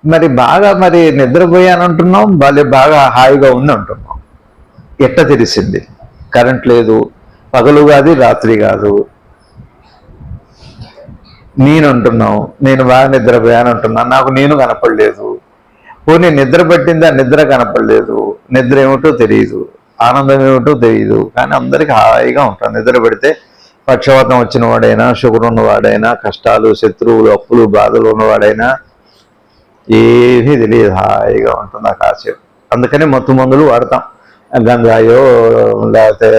మరి బాగా నిద్రపోయానంటున్నాం, బాగా హాయిగా ఉంది అంటున్నాం. ఎట్ట తెలిసింది? కరెంట్ లేదు, పగలు కాదు రాత్రి కాదు. నేను అంటున్నావు, నేను బాగా నిద్రపోయాను అంటున్నాను, నాకు నేను కనపడలేదు. పోనీ నిద్ర పట్టిందా, నిద్ర కనపడలేదు. నిద్ర ఏమిటో తెలియదు, ఆనందం ఏమిటో తెలియదు, కానీ అందరికీ హాయిగా ఉంటాం. నిద్ర పెడితే పక్షవాతం వచ్చిన వాడైనా, షుగర్ ఉన్నవాడైనా, కష్టాలు, శత్రువులు, అప్పులు, బాధలు ఉన్నవాడైనా ఏమీ తెలియదు, హాయిగా ఉంటుంది ఆ కాసేపు. అందుకని మత్తు మందులు వాడతాం, గంజాయో లేకపోతే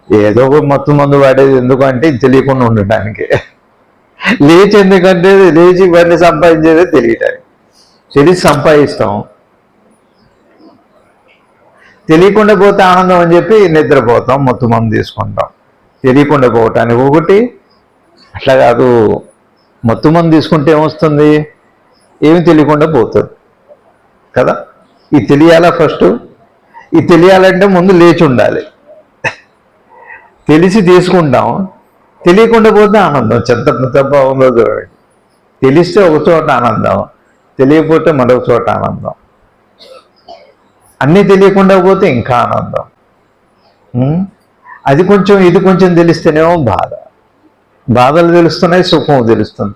ఏదో ఒక మత్తు మందు వాడేది. ఎందుకంటే తెలియకుండా ఉండటానికి. లేచి ఎందుకంటే లేచి ఇవన్నీ సంపాదించేదే తెలియటానికి. తెలిసి సంపాదిస్తాం, తెలియకుండా పోతే ఆనందం అని చెప్పి నిద్రపోతాం, మత్తు మందు తీసుకుంటాం. తెలియకుండా పోవటానికి ఒకటి. అట్లా కాదు, మత్తు మందు తీసుకుంటే ఏమొస్తుంది? ఏమి తెలియకుండా పోతుంది కదా. ఇది తెలియాలా ఫస్ట్? ఇది తెలియాలంటే ముందు లేచి ఉండాలి. తెలిసి తీసుకుంటాం, తెలియకుండా పోతే ఆనందం. ఎంత బాగుందో చూడండి. తెలిస్తే ఒక చోట ఆనందం, తెలియకపోతే మరొక చోట ఆనందం. అన్నీ తెలియకుండా పోతే ఇంకా ఆనందం. అది కొంచెం ఇది కొంచెం తెలిస్తేనేమో బాధ. బాధలు తెలుస్తున్నాయి, సుఖం తెలుస్తుంది.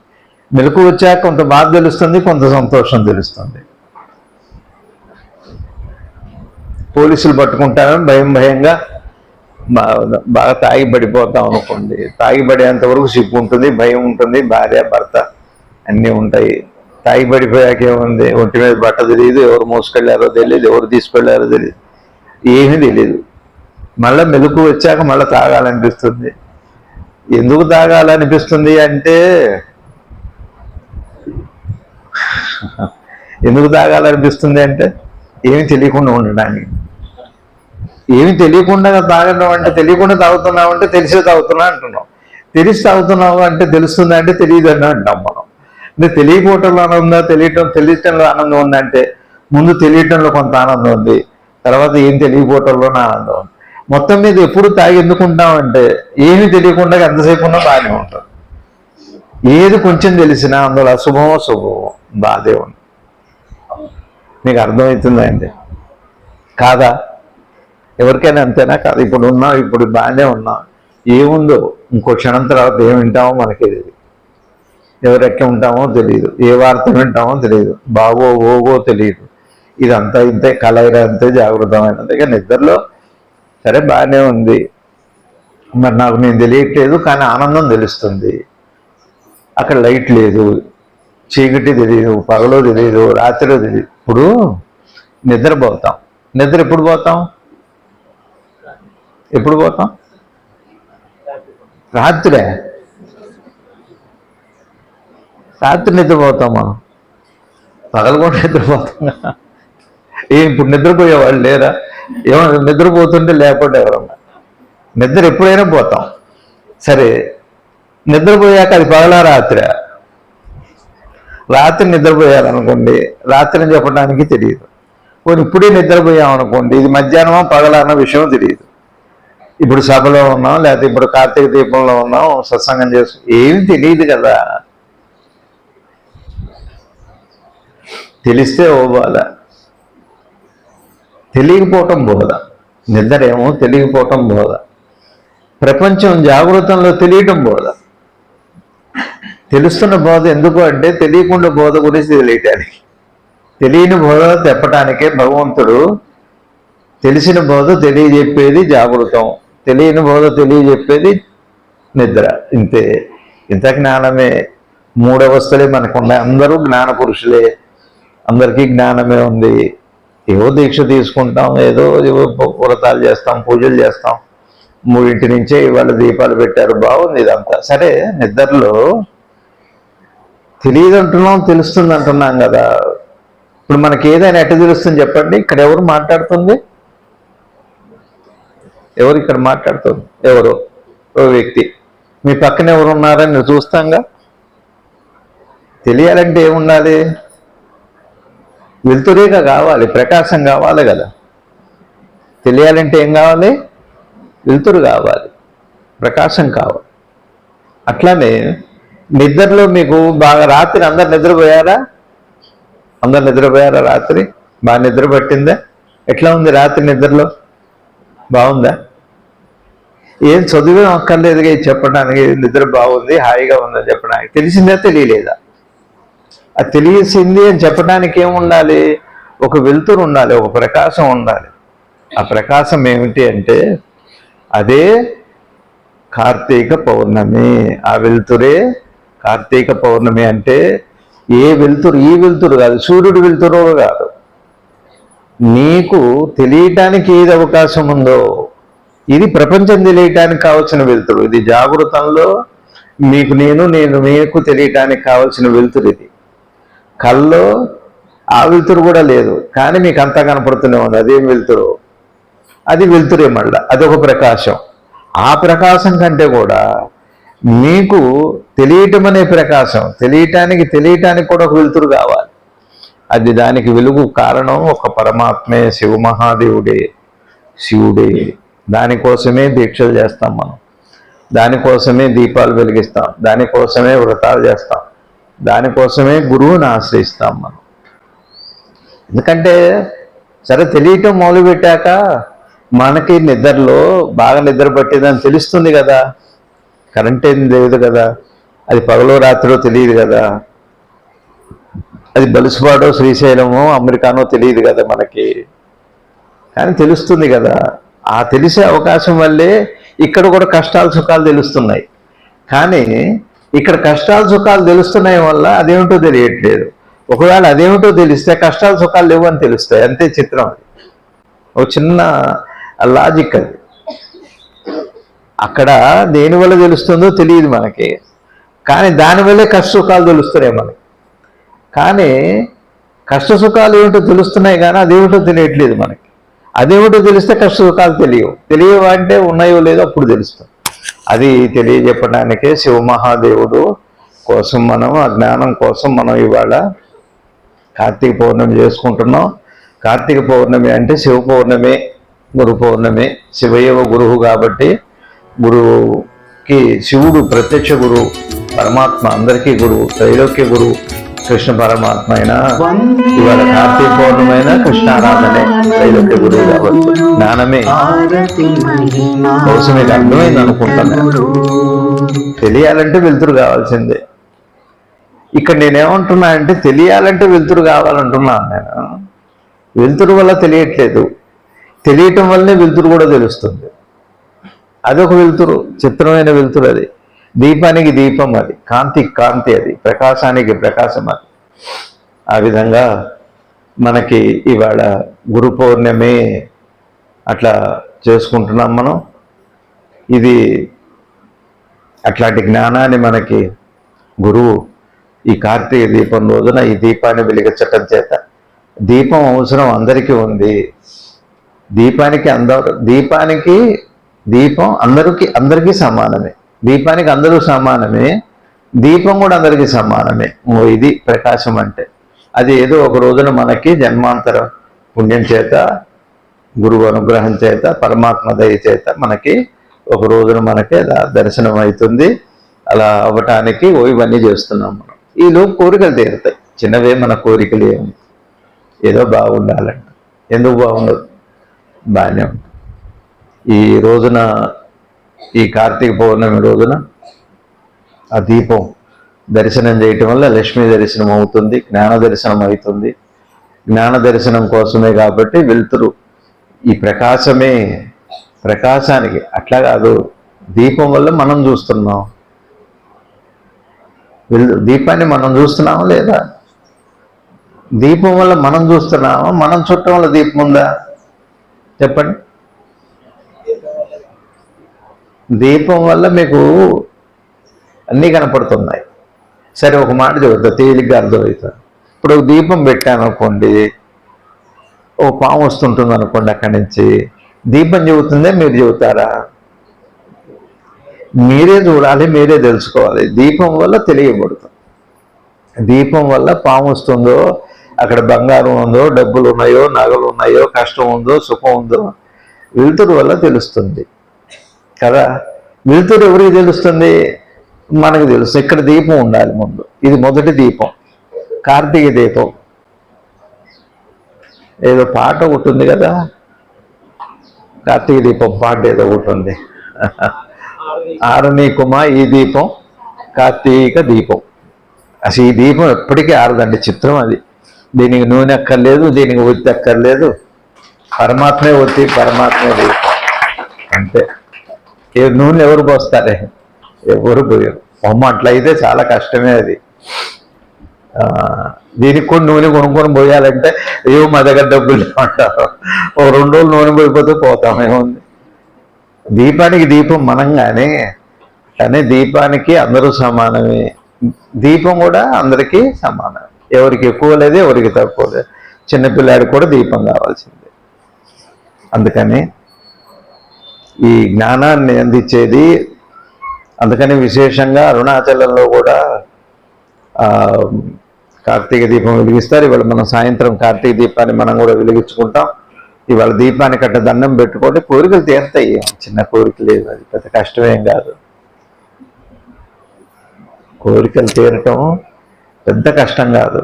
మెలకు వచ్చాక కొంత బాధ తెలుస్తుంది, కొంత సంతోషం తెలుస్తుంది. పోలీసులు పట్టుకుంటారని భయంగా బాగా తాగి పడిపోతాం అనుకోండి. తాగి పడేంత వరకు సిగ్గు ఉంటుంది, భయం ఉంటుంది, భార్య భర్త అన్నీ ఉంటాయి. తాగి పడిపోయాక ఏముంది, ఒంటి మీద బట్ట తెలియదు, ఎవరు మోసుకెళ్ళారో తెలియదు, ఎవరు తీసుకెళ్ళారో తెలియదు, ఏమీ తెలియదు. మళ్ళీ మెలకు వచ్చాక మళ్ళీ తాగాలనిపిస్తుంది. ఎందుకు తాగాలనిపిస్తుంది అంటే ఏమి తెలియకుండా ఉండడానికి. ఏమి తెలియకుండా తాగడం అంటే తెలియకుండా తాగుతున్నావు అంటే తెలిసే తాగుతున్నా అంటున్నాం. తెలిసి తాగుతున్నావు అంటే తెలుస్తుందా అంటే తెలియదు అని అంటాం మనం. అంటే తెలియకపోవటంలో ఆనందం, తెలియటంలో ఆనందం ఉందంటే ముందు తెలియటంలో కొంత ఆనందం ఉంది, తర్వాత ఏం తెలియకపోవటంలోనే ఆనందం ఉంది. మొత్తం మీద ఎప్పుడు తాగి ఎందుకుంటామంటే ఏమి తెలియకుండా ఎంతసేపు ఉన్నా బాగానే ఉంటుంది. ఏది కొంచెం తెలిసినా అందులో అశుభమో శుభమో బాధే ఉంది. మీకు అర్థమవుతుందా అండి? కాదా? ఎవరికైనా అంతేనా? కాదు. ఇప్పుడు ఉన్నాం, ఇప్పుడు బాగానే ఉన్నాం, ఏముందో ఇంకో క్షణం తర్వాత ఏం వింటామో మనకే తెలియదు, ఎవరెక్క ఉంటామో తెలియదు, ఏ వార్త వింటామో తెలియదు, బాగో ఓగో తెలియదు. ఇదంతా ఇంతే, కలయిరా అంతే, జాగృతమైనది. ఇక నిద్రలో సరే బాగానే ఉంది, మరి నాకు నేను తెలియట్లేదు కానీ ఆనందం తెలుస్తుంది. అక్కడ లైట్ లేదు, చీకటి తెలియదు, పగలో తెలియదు, రాత్రిలో తెలియదు. ఇప్పుడు నిద్రపోతాం. నిద్ర ఎప్పుడు పోతాం? రాత్రి నిద్రపోతాం మనం, పగలు కూడా నిద్రపోతాం. ఇప్పుడు నిద్రపోయేవాళ్ళు లేరా? ఏమన్నా నిద్రపోతుంటే లేకపోతే ఎవరన్నా? నిద్ర ఎప్పుడైనా పోతాం. సరే, నిద్రపోయాక అది పగలా రాత్రి నిద్రపోయారనుకోండి, రాత్రి అని చెప్పడానికి తెలియదు. పోనీ ఇప్పుడే నిద్రపోయామనుకోండి, ఇది మధ్యాహ్నమా పగల అన్న విషయం తెలియదు. ఇప్పుడు సభలో ఉన్నాం, లేకపోతే ఇప్పుడు కార్తీక దీపంలో ఉన్నాం, సత్సంగం చేస్తాం, ఏమి తెలియదు కదా. తెలిస్తే ఓ బాధ, తెలియకపోవటం బోధ. నిద్రేమో తెలియకపోవటం బోధ, ప్రపంచం జాగృతంలో తెలియటం బోధ. తెలుస్తున్న బోధ ఎందుకు అంటే తెలియకుండా బోధ గురించి తెలియటానికి. తెలియని బోధ తెప్పటానికే భగవంతుడు తెలిసిన బోధ తెలియజెప్పేది జాగృతం, తెలియని బోధ తెలియజెప్పేది నిద్ర. ఇంతే. ఇంత జ్ఞానమే, మూడవస్థలే మనకున్నాయి. అందరూ జ్ఞాన పురుషులే, అందరికీ జ్ఞానమే ఉంది. ఏవో దీక్ష తీసుకుంటాం, ఏదో వ్రతాలు చేస్తాం, పూజలు చేస్తాం. 3 నుంచే ఇవాళ దీపాలు పెట్టారు, బాగుంది ఇదంతా. సరే, నిద్రలో తెలియదు అంటున్నాం, తెలుస్తుంది అంటున్నాం కదా. ఇప్పుడు మనకి ఏదైనా ఎట్ట తెలుస్తుంది చెప్పండి? ఇక్కడ ఎవరు మాట్లాడుతుంది? ఎవరు ఇక్కడ మాట్లాడుతుంది? ఎవరు? ఓ వ్యక్తి. మీ పక్కన ఎవరు ఉన్నారని నేను చూస్తాంగా. తెలియాలంటే ఏముండాలి? వెలుతురేగా కావాలి, ప్రకాశం కావాలి కదా. తెలియాలంటే ఏం కావాలి? వెలుతురు కావాలి, ప్రకాశం కావాలి. అట్లానే నిద్రలో మీకు బాగా రాత్రి అందరు నిద్రపోయారా? రాత్రి బాగా నిద్ర పట్టిందా? ఎట్లా ఉంది రాత్రి నిద్రలో? బాగుందా? ఏం చదువే అక్కర్లేదుగా చెప్పడానికి, నిద్ర బాగుంది, హాయిగా ఉందని చెప్పడానికి. తెలిసిందా తెలియలేదా? అది తెలిసింది అని చెప్పడానికి ఏముండాలి? ఒక వెలుతురు ఉండాలి, ఒక ప్రకాశం ఉండాలి. ఆ ప్రకాశం ఏమిటి అంటే అదే కార్తీక పౌర్ణమి. ఆ వెలుతురే కార్తీక పౌర్ణమి. అంటే ఏ వెలుతురు? ఈ వెలుతురు కాదు, సూర్యుడు వెలుతురు కాదు. నీకు తెలియటానికి ఏది అవకాశం ఉందో, ఇది ప్రపంచం తెలియటానికి కావలసిన వెలుతురు. ఇది జాగృతంలో మీకు నేను మీకు తెలియటానికి కావలసిన వెలుతురు. ఇది కల్లో ఆ వెలుతురు కూడా లేదు, కానీ మీకు అంతా కనపడుతూనే ఉంది. అదేం వెలుతురు? అది వెలుతురే. మళ్ళా అదొక ప్రకాశం. ఆ ప్రకాశం కంటే కూడా మీకు తెలియటం అనే ప్రకాశం, తెలియటానికి కూడా ఒక వెలుతురు కావాలి. అది దానికి వెలుగు కారణం ఒక పరమాత్మే, శివుడే. దానికోసమే దీక్షలు చేస్తాం మనం, దానికోసమే దీపాలు వెలిగిస్తాం, దానికోసమే వ్రతాలు చేస్తాం, దానికోసమే గురువుని ఆశ్రయిస్తాం మనం. ఎందుకంటే సరే, తెలియటం మొదలుపెట్టాక మనకి నిద్రలో బాగా నిద్ర పట్టేదని తెలుస్తుంది కదా. కరెంట్ ఏం లేదు కదా, అది పగలో రాత్రో తెలియదు కదా, అది బలుసుపాడో శ్రీశైలమో అమెరికానో తెలియదు కదా మనకి, కానీ తెలుస్తుంది కదా. ఆ తెలిసే అవకాశం వల్లే ఇక్కడ కూడా కష్టాలు సుఖాలు తెలుస్తున్నాయి. కానీ ఇక్కడ కష్టాలు సుఖాలు తెలుస్తున్నాయి వల్ల అదేమిటో తెలియట్లేదు. ఒకవేళ అదేమిటో తెలిస్తే కష్టాలు సుఖాలు లేవు అని తెలుస్తాయి. అంతే చిత్రం. ఒక చిన్న లాజిక్ అది. అక్కడ దేనివల్ల తెలుస్తుందో తెలియదు మనకి, కానీ దానివల్లే కష్ట సుఖాలు తెలుస్తున్నాయి మనకి. కానీ కష్ట సుఖాలు ఏమిటో తెలుస్తున్నాయి కానీ అదేమిటో తెలియట్లేదు మనకి. అదేమిటో తెలిస్తే కష్ట సుఖాలు తెలియవు అంటే ఉన్నాయో లేదో అప్పుడు తెలుస్తుంది. అది తెలియజెప్పడానికే శివమహాదేవుడు కోసం మనం, ఆ జ్ఞానం కోసం మనం ఇవాళ కార్తీక పౌర్ణమి చేసుకుంటున్నాం. కార్తీక పౌర్ణమి అంటే శివ పౌర్ణమి, గురు పౌర్ణమి. శివయవ గురువు కాబట్టి గురువుకి శివుడు ప్రత్యక్ష గురువు, పరమాత్మ అందరికీ గురువు, త్రైలోక్య గురువు కృష్ణ పరమాత్మ అయినా ఇవాళ కార్తీక పౌర్ణమి అయినా కృష్ణారాధనే త్రైలోక్య గురువు కాబట్టి జ్ఞానమే కోసం మీకు అర్థమైంది అనుకుంటున్నాను. తెలియాలంటే వెలుతురు కావాల్సిందే. ఇక్కడ నేనేమంటున్నా అంటే తెలియాలంటే వెలుతురు కావాలంటున్నాను నేను. వెలుతురు వల్ల తెలియట్లేదు, తెలియటం వల్లనే వెలుతురు కూడా తెలుస్తుంది. అదొక వెలుతురు, చిత్రమైన వెలుతురు అది. దీపానికి దీపం అది, కాంతికి కాంతి అది, ప్రకాశానికి ప్రకాశం అది. ఆ విధంగా మనకి ఇవాళ గురు పౌర్ణమి అట్లా చేసుకుంటున్నాం మనం. ఇది అట్లాంటి జ్ఞానాన్ని మనకి గురువు ఈ కార్తీక దీపం రోజున ఈ దీపాన్ని వెలిగించటం చేత, దీపం అవసరం అందరికీ ఉంది. దీపం అందరికీ సమానమే. దీపానికి అందరూ సమానమే, దీపం కూడా అందరికీ సమానమే. ఇది ప్రకాశం అంటే. అది ఏదో ఒక రోజున మనకి జన్మాంతర పుణ్యం చేత, గురువు అనుగ్రహం చేత, పరమాత్మ దయ చేత మనకి ఒక రోజున మనకి అలా దర్శనం అవుతుంది. అలా అవ్వటానికి ఇవన్నీ చేస్తున్నాం మనం. ఈలోపు కోరికలు తీరుతాయి. చిన్నవే మన కోరికలు ఏమి, ఏదో బాగుండాలంట. ఎందుకు బాగుండదు? బాగానే ఉంటుంది. ఈ రోజున, ఈ కార్తీక పౌర్ణమి రోజున ఆ దీపం దర్శనం చేయటం వల్ల లక్ష్మీ దర్శనం అవుతుంది, జ్ఞాన దర్శనం అవుతుంది. జ్ఞాన దర్శనం కోసమే కాబట్టి వెలుతురు, ఈ ప్రకాశమే ప్రకాశానికి. అట్లా కాదు, దీపం వల్ల మనం చూస్తున్నాం. దీపాన్ని మనం చూస్తున్నామా లేదా? దీపం వల్ల మనం చూస్తున్నామా? మనం చుట్టం వల్ల దీపం ఉందా? చెప్పండి. దీపం వల్ల మీకు అన్నీ కనపడుతున్నాయి. సరే, ఒక మాట చెబుతా, తేలిగ్గా అర్థమవుతుంది. ఇప్పుడు ఒక దీపం పెట్టాను అనుకోండి, ఓ పాము వస్తుంటుంది అనుకోండి, అక్కడి నుంచి దీపం చెబుతుందే, మీరు చెబుతారా? మీరే చూడాలి, మీరే తెలుసుకోవాలి. దీపం వల్ల తెలియబడుతుంది. దీపం వల్ల పాము వస్తుందో, అక్కడ బంగారం ఉందో, డబ్బులు ఉన్నాయో, నగలు ఉన్నాయో, కష్టం ఉందో, సుఖం ఉందో, వెలుతురు వల్ల తెలుస్తుంది కదా. వెలుతురు ఎవరికి తెలుస్తుంది? మనకు తెలుసు. ఇక్కడ దీపం ఉండాలి ముందు. ఇది మొదటి దీపం, కార్తీక దీపం. ఏదో పాట ఒకటి ఉంది కదా, కార్తీక దీపం పాట ఏదో ఒకటి ఉంది. ఆరనీకుమా ఈ దీపం కార్తీక దీపం. అసలు ఈ దీపం ఎప్పటికీ ఆరదండి. చిత్రం అది. దీనికి నూనె అక్కర్లేదు, దీనికి ఒత్తి అక్కర్లేదు. పరమాత్మే ఒత్తి, పరమాత్మే దీపం, అంతే. నూనె ఎవరు పోస్తారే? ఎవరు పోయారు. బొమ్మ అట్లయితే చాలా కష్టమే అది. దీనికి కూడా నూనె కొనుక్కొని పోయాలంటే ఏవో మా దగ్గర డబ్బులు అంటారు. ఓ 2 రోజులు నూనె పోయిపోతే పోతాం. ఏముంది? దీపానికి దీపం మనంగానే, కానీ దీపానికి అందరూ సమానమే. దీపం కూడా అందరికీ సమానం. ఎవరికి ఎక్కువ లేదు, ఎవరికి తక్కువ లేదు. చిన్నపిల్లాడికి కూడా దీపం కావాల్సిందే. అందుకని ఈ జ్ఞానాన్ని అందించేది. అందుకని విశేషంగా అరుణాచలంలో కూడా కార్తీక దీపం వెలిగిస్తారు. ఇవాళ మనం సాయంత్రం కార్తీక దీపాన్ని మనం కూడా వెలిగించుకుంటాం. ఇవాళ దీపానికి అట్ట దండం పెట్టుకుంటే కోరికలు తీరుతాయి. చిన్న కోరిక లేదు, అది పెద్ద కష్టమేం కాదు. కోరికలు తీరటం పెద్ద కష్టం కాదు.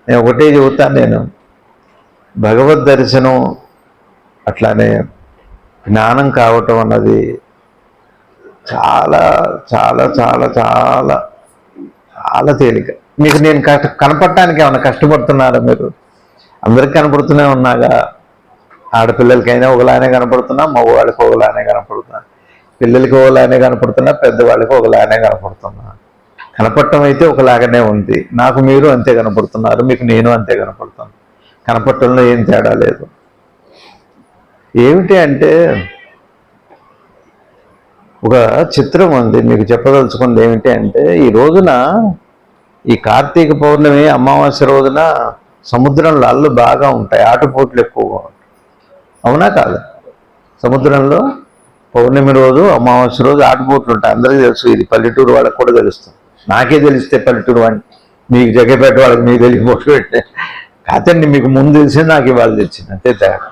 నేను ఒకటే చెబుతాను, నేను భగవద్ దర్శనం అట్లానే జ్ఞానం కావటం అన్నది చాలా చాలా చాలా చాలా చాలా తేలిక. మీకు నేను కనపడటానికి ఏమైనా కష్టపడుతున్నారా? మీరు అందరికి కనపడుతూనే ఉన్నాగా. ఆడపిల్లలకైనా ఒకలానే కనపడుతున్నా, మగవాళ్ళకి ఒకలానే కనపడుతున్నా, పిల్లలకి ఒకలానే కనపడుతున్నా, పెద్దవాళ్ళకి ఒకలానే కనపడుతున్నా. కనపడటం అయితే ఒకలాగానే ఉంది. నాకు మీరు అంతే కనపడుతున్నారు, మీకు నేను అంతే కనపడుతున్నాను. కనపడటంలో ఏం తేడా లేదు. ఏమిటి అంటే ఒక చిత్రం ఉంది మీకు చెప్పదలుచుకుంది. ఏమిటి అంటే ఈ రోజున, ఈ కార్తీక పౌర్ణమి అమావాస్య రోజున సముద్రంలో అల్లు బాగా ఉంటాయి, ఆటుపోట్లు ఎక్కువగా ఉంటాయి. అవునా కాదు? సముద్రంలో పౌర్ణమి రోజు అమావాస్య రోజు ఆటుపోట్లు ఉంటాయి. అందరికీ తెలుసు. ఇది పల్లెటూరు వాళ్ళకి కూడా తెలుస్తుంది. నాకే తెలిస్తే పల్లెటూరు వాడిని, మీకు జగ్గపేట వాళ్ళకి మీకు తెలియకపోతే పెట్టే కాదండి. మీకు ముందు తెలిసింది, నాకు ఇవాళ తెలిసింది, అంతే తేడా.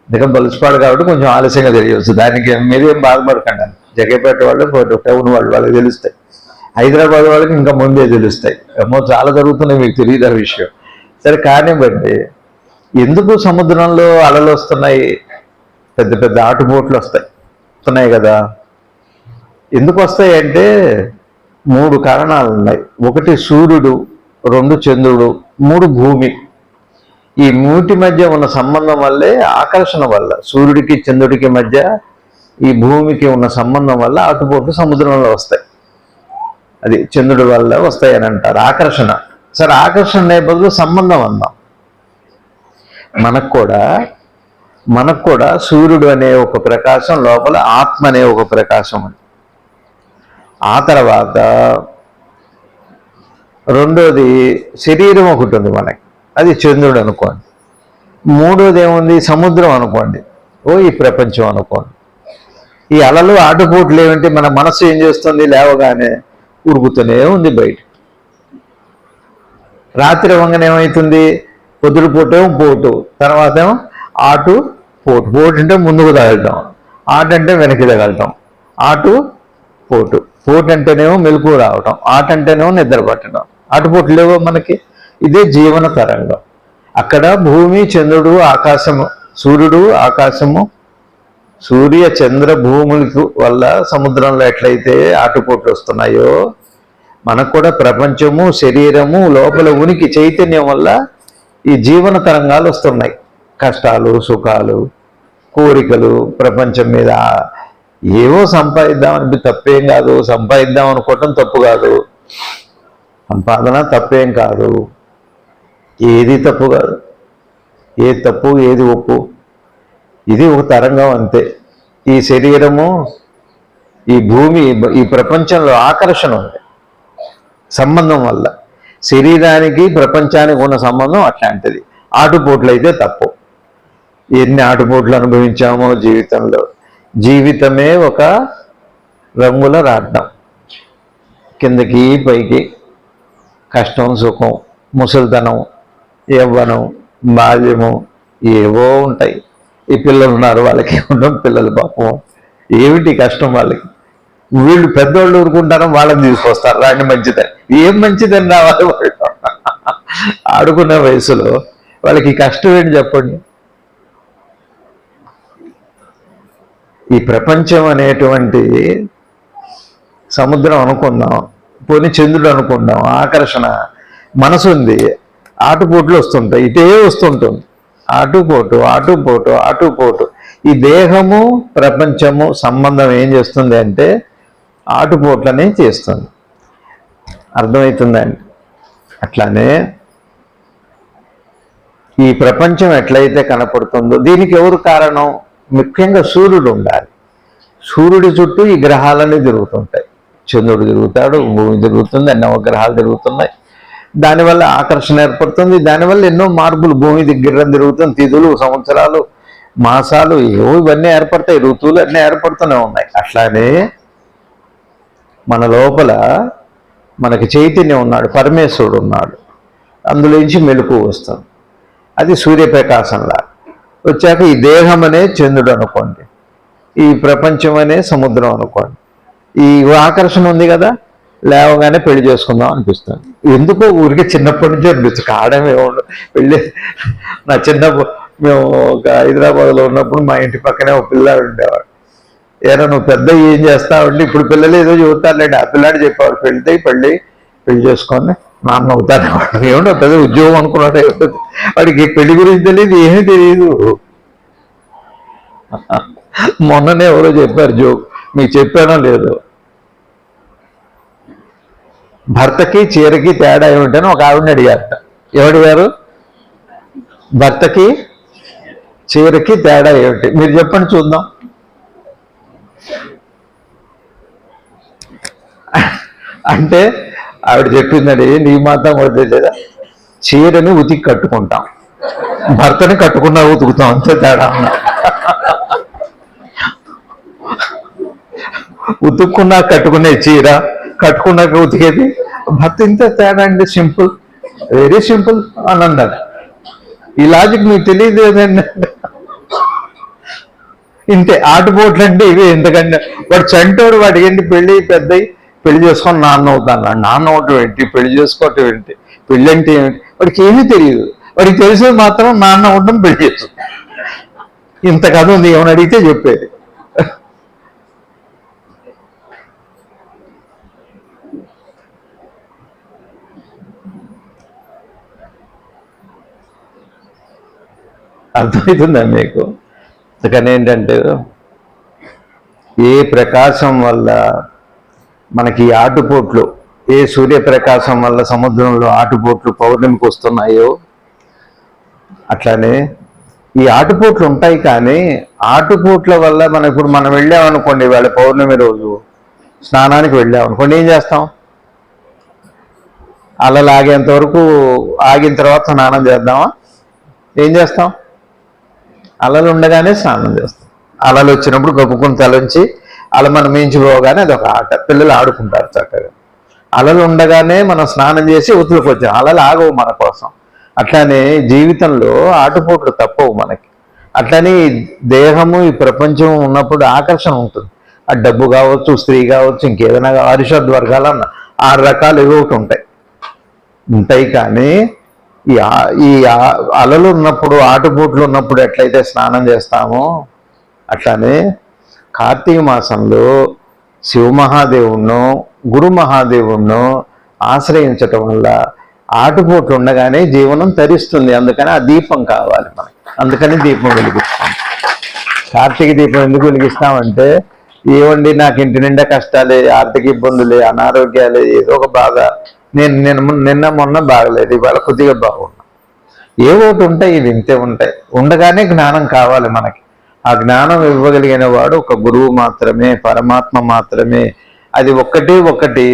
ఎందుకంటే బలుసుపాడు కాబట్టి కొంచెం ఆలస్యంగా తెలియవచ్చు. దానికి మీరేం బాధపడకండి. జగ్గపేట వాళ్ళు, టౌన్ వాళ్ళు, వాళ్ళకి తెలుస్తాయి. హైదరాబాద్ వాళ్ళకి ఇంకా ముందే తెలుస్తాయి. ఏమో చాలా జరుగుతున్నాయి, మీకు తెలియదు ఆ విషయం. సరే కానివ్వండి. ఎందుకు సముద్రంలో అలలు వస్తున్నాయి? పెద్ద పెద్ద ఆటుపోట్లు వస్తున్నాయి కదా. ఎందుకు వస్తాయి అంటే 3 కారణాలు ఉన్నాయి. 1 సూర్యుడు, 2 చంద్రుడు, 3 భూమి. ఈ 3 మధ్య ఉన్న సంబంధం వల్లే, ఆకర్షణ వల్ల, సూర్యుడికి చంద్రుడికి మధ్య ఈ భూమికి ఉన్న సంబంధం వల్ల ఆటుపోట్లు సముద్రంలో వస్తాయి. అది చంద్రుడి వల్ల వస్తాయని అంటారు, ఆకర్షణ. సరే, ఆకర్షణ అనే బదులు సంబంధం అందాం. మనకు కూడా సూర్యుడు అనే ఒక ప్రకాశం, లోపల ఆత్మ అనే ఒక ప్రకాశం ఉంది. ఆ తర్వాత రెండోది శరీరం ఒకటి ఉంది మనకి, అది చంద్రుడు అనుకోండి. మూడోది ఏముంది? సముద్రం అనుకోండి. ఈ ప్రపంచం అనుకోండి. ఈ అలలు ఆటుపోట్లు ఏమిటి? మన మనసు ఏం చేస్తుంది? లేవగానే ఉరుకుతూనే ఉంది బయట. రాత్రి అవ్వగానే ఏమవుతుంది? పొద్దుటిపూటేమో పోటు, తర్వాత ఏమో ఆటు పోటు. పోటు అంటే ముందుకు తగలటం, ఆట అంటే వెనక్కి తగలటం. ఆటు పోటు. పోటు అంటేనేమో మెలకు రావటం, ఆట అంటేనేమో నిద్ర పట్టడం. ఆటుపోట్లు లేవో మనకి. ఇదే జీవన తరంగం. అక్కడ భూమి, చంద్రుడు, ఆకాశము, సూర్యుడు, ఆకాశము, సూర్య చంద్ర భూములకు వల్ల సముద్రంలో ఎట్లయితే ఆటుపోట్లు వస్తున్నాయో, మనకు కూడా ప్రపంచము, శరీరము, లోపల ఉనికి చైతన్యం వల్ల ఈ జీవన తరంగాలు వస్తున్నాయి. కష్టాలు, సుఖాలు, కోరికలు, ప్రపంచం మీద ఏవో సంపాదిద్దామని తప్పేం కాదు. సంపాదిద్దాం అనుకోవటం తప్పు కాదు. సంపాదన తప్పేం కాదు. ఏది తప్పు కాదు. ఏది తప్పు, ఏది ఒప్పు. ఇది ఒక తరంగం అంతే. ఈ శరీరము, ఈ భూమి, ఈ ప్రపంచంలో ఆకర్షణ ఉంది సంబంధం వల్ల. శరీరానికి ప్రపంచానికి ఉన్న సంబంధం అట్లాంటిది. ఆటుపోట్లు అయితే తప్పు. ఎన్ని ఆటుపోట్లు అనుభవించామో జీవితంలో. జీవితమే ఒక రంగుల రాట్నం, కిందకి పైకి, కష్టం, సుఖం, ముసలితనం, యవ్వనం, బాల్యము, ఏవో ఉంటాయి. ఈ పిల్లలు ఉన్నారు, వాళ్ళకి ఉండడం, పిల్లలు పాపం ఏమిటి కష్టం వాళ్ళకి. వీళ్ళు పెద్దవాళ్ళు ఊరుకుంటారో వాళ్ళని తీసుకొస్తారు. రాండి మంచిదని. ఏం మంచిదని రావాలి వాళ్ళు? ఆడుకునే వయసులో వాళ్ళకి కష్టం ఏంటి చెప్పండి? ఈ ప్రపంచం అనేటువంటి సముద్రం అనుకుందాం, పోనీ చంద్రుడు అనుకుందాం, ఆకర్షణ. మనసు ఉంది, ఆటుపోట్లు వస్తుంటాయి, ఇటే వస్తుంటుంది. ఆటుపోటు, ఆటుపోటు, ఆటుపోటు. ఈ దేహము, ప్రపంచము సంబంధం ఏం చేస్తుంది అంటే ఆటుపోట్లనే చేస్తుంది. అర్థమవుతుందండి? అట్లానే ఈ ప్రపంచం ఎట్లయితే కనపడుతుందో దీనికి ఎవరు కారణం? ముఖ్యంగా సూర్యుడు ఉండాలి. సూర్యుడి చుట్టూ ఈ గ్రహాలన్నీ తిరుగుతుంటాయి. చంద్రుడు తిరుగుతాడు, భూమి తిరుగుతుంది, అన్ని గ్రహాలు తిరుగుతున్నాయి. దానివల్ల ఆకర్షణ ఏర్పడుతుంది. దానివల్ల ఎన్నో మార్పులు, భూమి దగ్గర తిరుగుతుంది, తిథులు, సంవత్సరాలు, మాసాలు, ఏవో ఇవన్నీ ఏర్పడతాయి, ఋతువులు అన్నీ ఏర్పడుతూనే ఉన్నాయి. అట్లానే మన లోపల మనకి చైతన్యం ఉన్నాడు, పరమేశ్వరుడు ఉన్నాడు. అందులోంచి మెలకు వస్తుంది. అది సూర్యప్రకాశంలా వచ్చాక ఈ దేహం అనే చంద్రుడు అనుకోండి, ఈ ప్రపంచం అనే సముద్రం అనుకోండి. ఈ ఆకర్షణ ఉంది కదా, లేవగానే పెళ్లి చేసుకుందాం అనిపిస్తుంది. ఎందుకో ఊరికే చిన్నప్పటి నుంచి అనిపిస్తుంది. కాడమే పెళ్ళి. నా చిన్నప్పుడు మేము ఒక హైదరాబాద్లో ఉన్నప్పుడు మా ఇంటి పక్కనే ఒక పిల్లాడు ఉండేవాడు. ఏరా నువ్వు పెద్ద ఏం చేస్తావండి, ఇప్పుడు పిల్లలు ఏదో చెబుతారులేండి, ఆ పిల్లాడు చెప్పేవాడు పెళ్లి చేసుకొని నాన్న అవుతాను. ఏమన్నా పెద్ద ఉద్యోగం అనుకున్నాడు, వాడికి పెళ్లి గురించి తెలియదు, ఏమీ తెలియదు. మొన్ననే ఎవరో చెప్పారు జోక్, మీకు చెప్పానో లేదు, భర్తకి చీరకి తేడా ఏమిటని ఒక ఆవిడని అడిగారట. ఎవడిగారు? భర్తకి చీరకి తేడా ఏమిటి మీరు చెప్పండి చూద్దాం. అంటే ఆవిడ చెప్పిందండి, నీ మాత్రం కూడా లేదా, చీరని ఉతికి కట్టుకుంటాం, భర్తని కట్టుకున్నా ఉతుకుతాం, అంతే తేడా అన్నా. ఉతుక్కున్నా కట్టుకునే చీర, కట్టుకున్నాక ఉతికేది భర్త, ఇంత తేడా అండి, సింపుల్, వెరీ సింపుల్ అని అన్నారు. ఈ లాజిక్ మీకు తెలియదు ఏదండి. ఇంతే ఆటుపోట్లు అంటే ఇవి. ఎందుకంటే వాడు చంటోడు, వాడికి ఏంటి పెళ్లి చేసుకొని నాన్న అవుతాను, నాన్న అవటం ఏంటి, పెళ్లి చేసుకోవటం ఏంటి, పెళ్ళి అంటే ఏమిటి, వాడికి ఏమీ తెలియదు. వాడికి తెలిసేది మాత్రం నాన్న అవటం, పెళ్లి చేసు, ఇంత కథ ఉంది. ఏమని అడిగితే చెప్పేది. అర్థమవుతుందా మీకు? అందుకని ఏంటంటే ఏ ప్రకాశం వల్ల మనకి ఆటుపోట్లు, ఏ సూర్యప్రకాశం వల్ల సముద్రంలో ఆటుపోట్లు పౌర్ణమికి వస్తున్నాయో అట్లానే ఈ ఆటుపోట్లు ఉంటాయి. కానీ ఆటుపోట్ల వల్ల మనం వెళ్ళామనుకోండి, వాళ్ళ పౌర్ణమి రోజు స్నానానికి వెళ్ళామనుకోండి, ఏం చేస్తాం? అలలు ఆగేంత వరకు ఆగిన తర్వాత స్నానం చేద్దామా? ఏం చేస్తాం? అలలు ఉండగానే స్నానం చేస్తాం. అలలు వచ్చినప్పుడు గొప్పకుని తలంచి అలా మనం మించిపోగానే అదొక ఆట, పిల్లలు ఆడుకుంటారు చక్కగా. అలలు ఉండగానే మనం స్నానం చేసి ఉతులకు వచ్చాం, అలలు ఆగవు మన కోసం. అట్లానే జీవితంలో ఆటుపోట్లు తప్పవు మనకి. అట్లని దేహము, ఈ ప్రపంచం ఉన్నప్పుడు ఆకర్షణ ఉంటుంది. ఆ డబ్బు కావచ్చు, స్త్రీ కావచ్చు, ఇంకేదైనా అరిషద్ వర్గాలన్న 6 రకాలు ఏవో ఒకటి ఉంటాయి. కానీ ఈ అలలు ఉన్నప్పుడు, ఆటుపోట్లు ఉన్నప్పుడు ఎట్లయితే స్నానం చేస్తామో అట్లానే కార్తీక మాసంలో శివమహాదేవుణ్ణో గురు మహాదేవుణ్ణో ఆశ్రయించటం వల్ల ఆటుపోట్లు ఉండగానే జీవనం తరిస్తుంది. అందుకని ఆ దీపం కావాలి మనకి. అందుకని దీపం వెలిగిస్తాం. కార్తీక దీపం ఎందుకు వెలిగిస్తామంటే, ఏమండి నాకు ఇంటి నిండా కష్టాలే, ఆర్థిక ఇబ్బందులే, అనారోగ్యాలే, ఏదో ఒక బాధ, నిన్న మొన్న బాగలేదు, ఇవాళ కొద్దిగా బాగున్నా, ఏవో ఒకటి ఉంటాయి, ఇవి ఇంతే ఉంటాయి. ఉండగానే జ్ఞానం కావాలి మనకి. ఆ జ్ఞానం ఇవ్వగలిగిన వాడు ఒక గురువు మాత్రమే, పరమాత్మ మాత్రమే. అది ఒక్కటి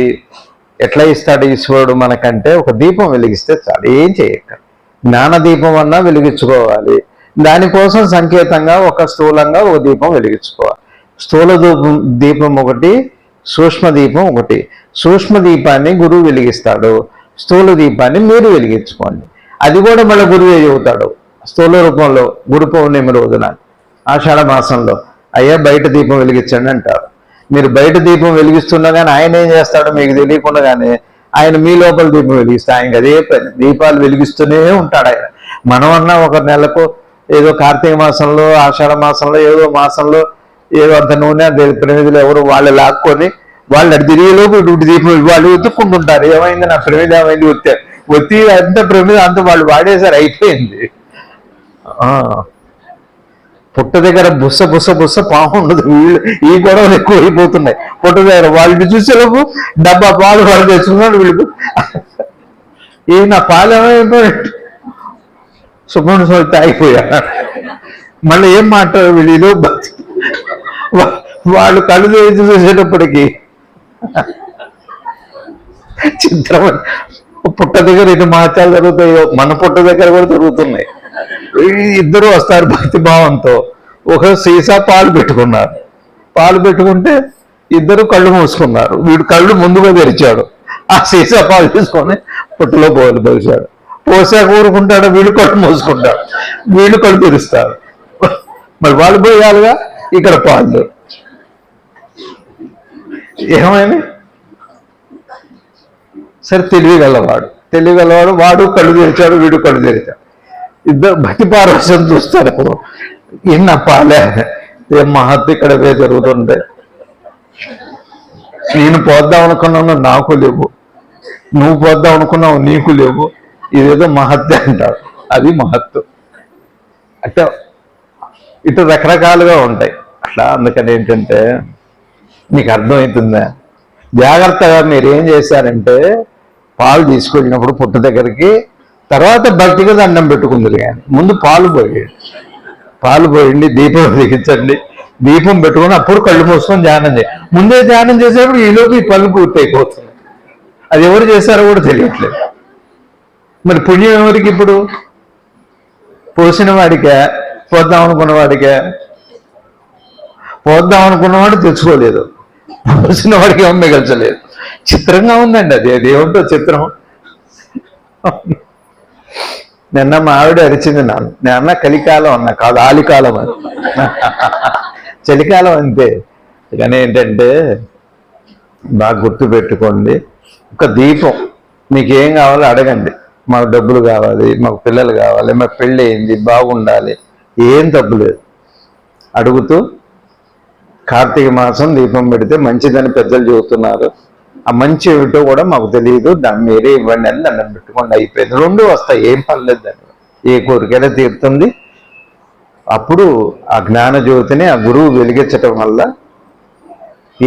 ఎట్లా ఇస్తాడు ఈశ్వరుడు మనకంటే, ఒక దీపం వెలిగిస్తే చాలు, ఏం చేయక. జ్ఞాన దీపం అన్నా వెలిగించుకోవాలి. దానికోసం సంకేతంగా స్థూలంగా ఒక దీపం వెలిగించుకోవాలి. స్థూల దీపం ఒకటి, సూక్ష్మ దీపం ఒకటి. సూక్ష్మ దీపాన్ని గురువు వెలిగిస్తాడు, స్థూల దీపాన్ని మీరు వెలిగించుకోండి. అది కూడా మళ్ళీ గురువే చెబుతాడు స్థూల రూపంలో. గురు పౌర్ణమి రోజున ఆషాఢ మాసంలో, అయ్యా బయట దీపం వెలిగించండి అంటారు. మీరు బయట దీపం వెలిగిస్తుండగానే ఆయన ఏం చేస్తాడో మీకు తెలియకుండానే ఆయన మీ లోపల దీపం వెలిగిస్తే ఆయనకి అదే పని, దీపాలు వెలిగిస్తూనే ఉంటాడు ఆయన. మనమన్నా ఒక నెలకు ఏదో కార్తీక మాసంలో, ఆషాఢ మాసంలో, ఏదో మాసంలో ఏదో అంత నూనె ప్రమిదలు ఎవరు వాళ్ళు లాక్కొని వాళ్ళు అటు తిరిగేలోపు ఇటు దీపం వాళ్ళు వెతుక్కుంటుంటారు. ఏమైంది నా ప్రమిద, ఏమైంది ఒత్తి అంత ప్రమిద అంత వాళ్ళు వాడేసారు, అయిపోయింది. పుట్ట దగ్గర బుస్స పాము ఉండదు. వీళ్ళు ఈ గొడవలు ఎక్కువ అయిపోతున్నాయి. పుట్ట దగ్గర వాళ్ళు చూసేలోపు డబ్బా పాలు వాళ్ళు తెచ్చుకున్నాడు. వీళ్ళు నా పాలు ఏమైపోయి సుబ్రహ్మణ్య స్వామి తాగిపోయారు. మళ్ళీ ఏం మాట్లాడారు వీళ్ళు, వాళ్ళు కళ్ళు తెరిచి చూసేటప్పటికి చిత్రమైన పుట్ట దగ్గర ఇటు మార్చాలు జరుగుతాయో, మన పుట్ట దగ్గర కూడా జరుగుతున్నాయి. ఇద్దరు వస్తారు భక్తి భావంతో, ఒక సీసా పాలు పెట్టుకున్నారు. పాలు పెట్టుకుంటే ఇద్దరు కళ్ళు మూసుకున్నారు. వీడు కళ్ళు ముందుగా తెరిచాడు, ఆ సీసా పాలు తీసుకొని పుట్టలో పోసాడు. పోసాక ఊరుకుంటాడు, వీడు కళ్ళు మూసుకుంటాడు, వీళ్ళు కళ్ళు తెరుస్తారు. మరి వాళ్ళు పోయాలుగా, ఇక్కడ పాలు ఏమైనా సరే. తెలివిగలవాడు వాడు కళ్ళు తెరిచాడు, వీడు కళ్ళు తెరిచాడు. ఇద్దరు భక్తి పారవశ్యం చూస్తారు. ఇన్న పాలే ఏం మహత్తు ఇక్కడ జరుగుతుంటే నేను పోద్దాం అనుకున్నాను, నాకు లేవు. నువ్వు పోద్దాం అనుకున్నావు, నీకు లేవు. ఇదేదో మహత్తే అంటారు, అది మహత్తు. అంటే ఇటు రకరకాలుగా ఉంటాయి అట్లా. అందుకని ఏంటంటే మీకు అర్థమవుతుందా, జాగ్రత్తగా మీరు ఏం చేశారంటే పాలు తీసుకెళ్ళినప్పుడు పుట్ట దగ్గరికి, తర్వాత భక్తిగా దండం పెట్టుకుందరు. కానీ ముందు పాలు పోయండి, దీపం వెలిగించండి, దీపం పెట్టుకొని అప్పుడు కళ్ళు మూసుకొని ధ్యానం చేయండి. ముందే ధ్యానం చేసేప్పుడు ఈలోపు ఈ పనులు పూర్తయిపోతుంది. అది ఎవరు చేశారో కూడా తెలియట్లేదు. మరి పుణ్యం ఎవరికి ఇప్పుడు? పోసిన వాడికే, పోద్దాం అనుకున్నవాడు తెచ్చుకోలేదు, పోసిన వాడికి ఏమో మిగల్చలేదు. చిత్రంగా ఉందండి అది. అది ఏమిటో చిత్రం. నిన్న మా ఆవిడ అరిచింది నన్ను. నేను అన్న కలికాలం అన్న, కాదు ఆలికాలం అని. చలికాలం అంతే. కానీ ఏంటంటే బాగా గుర్తు పెట్టుకోండి, ఒక దీపం మీకేం కావాలో అడగండి. మాకు డబ్బులు కావాలి, మాకు పిల్లలు కావాలి, మాకు పెళ్ళి అయింది, బాగుండాలి, ఏం తప్పు లేదు. అడుగుతూ కార్తీక మాసం దీపం పెడితే మంచిదని పెద్దలు చెబుతున్నారు. ఆ మంచి ఏమిటో కూడా మాకు తెలియదు, దాన్ని మీరే ఇవ్వండి అని దండం పెట్టుకోండి, అయిపోయింది. రెండు వస్తాయి, ఏం పర్లేదు. దాన్ని ఏ కోరికైనా తీరుతుంది. అప్పుడు ఆ జ్ఞాన జ్యోతిని ఆ గురువు వెలిగించటం వల్ల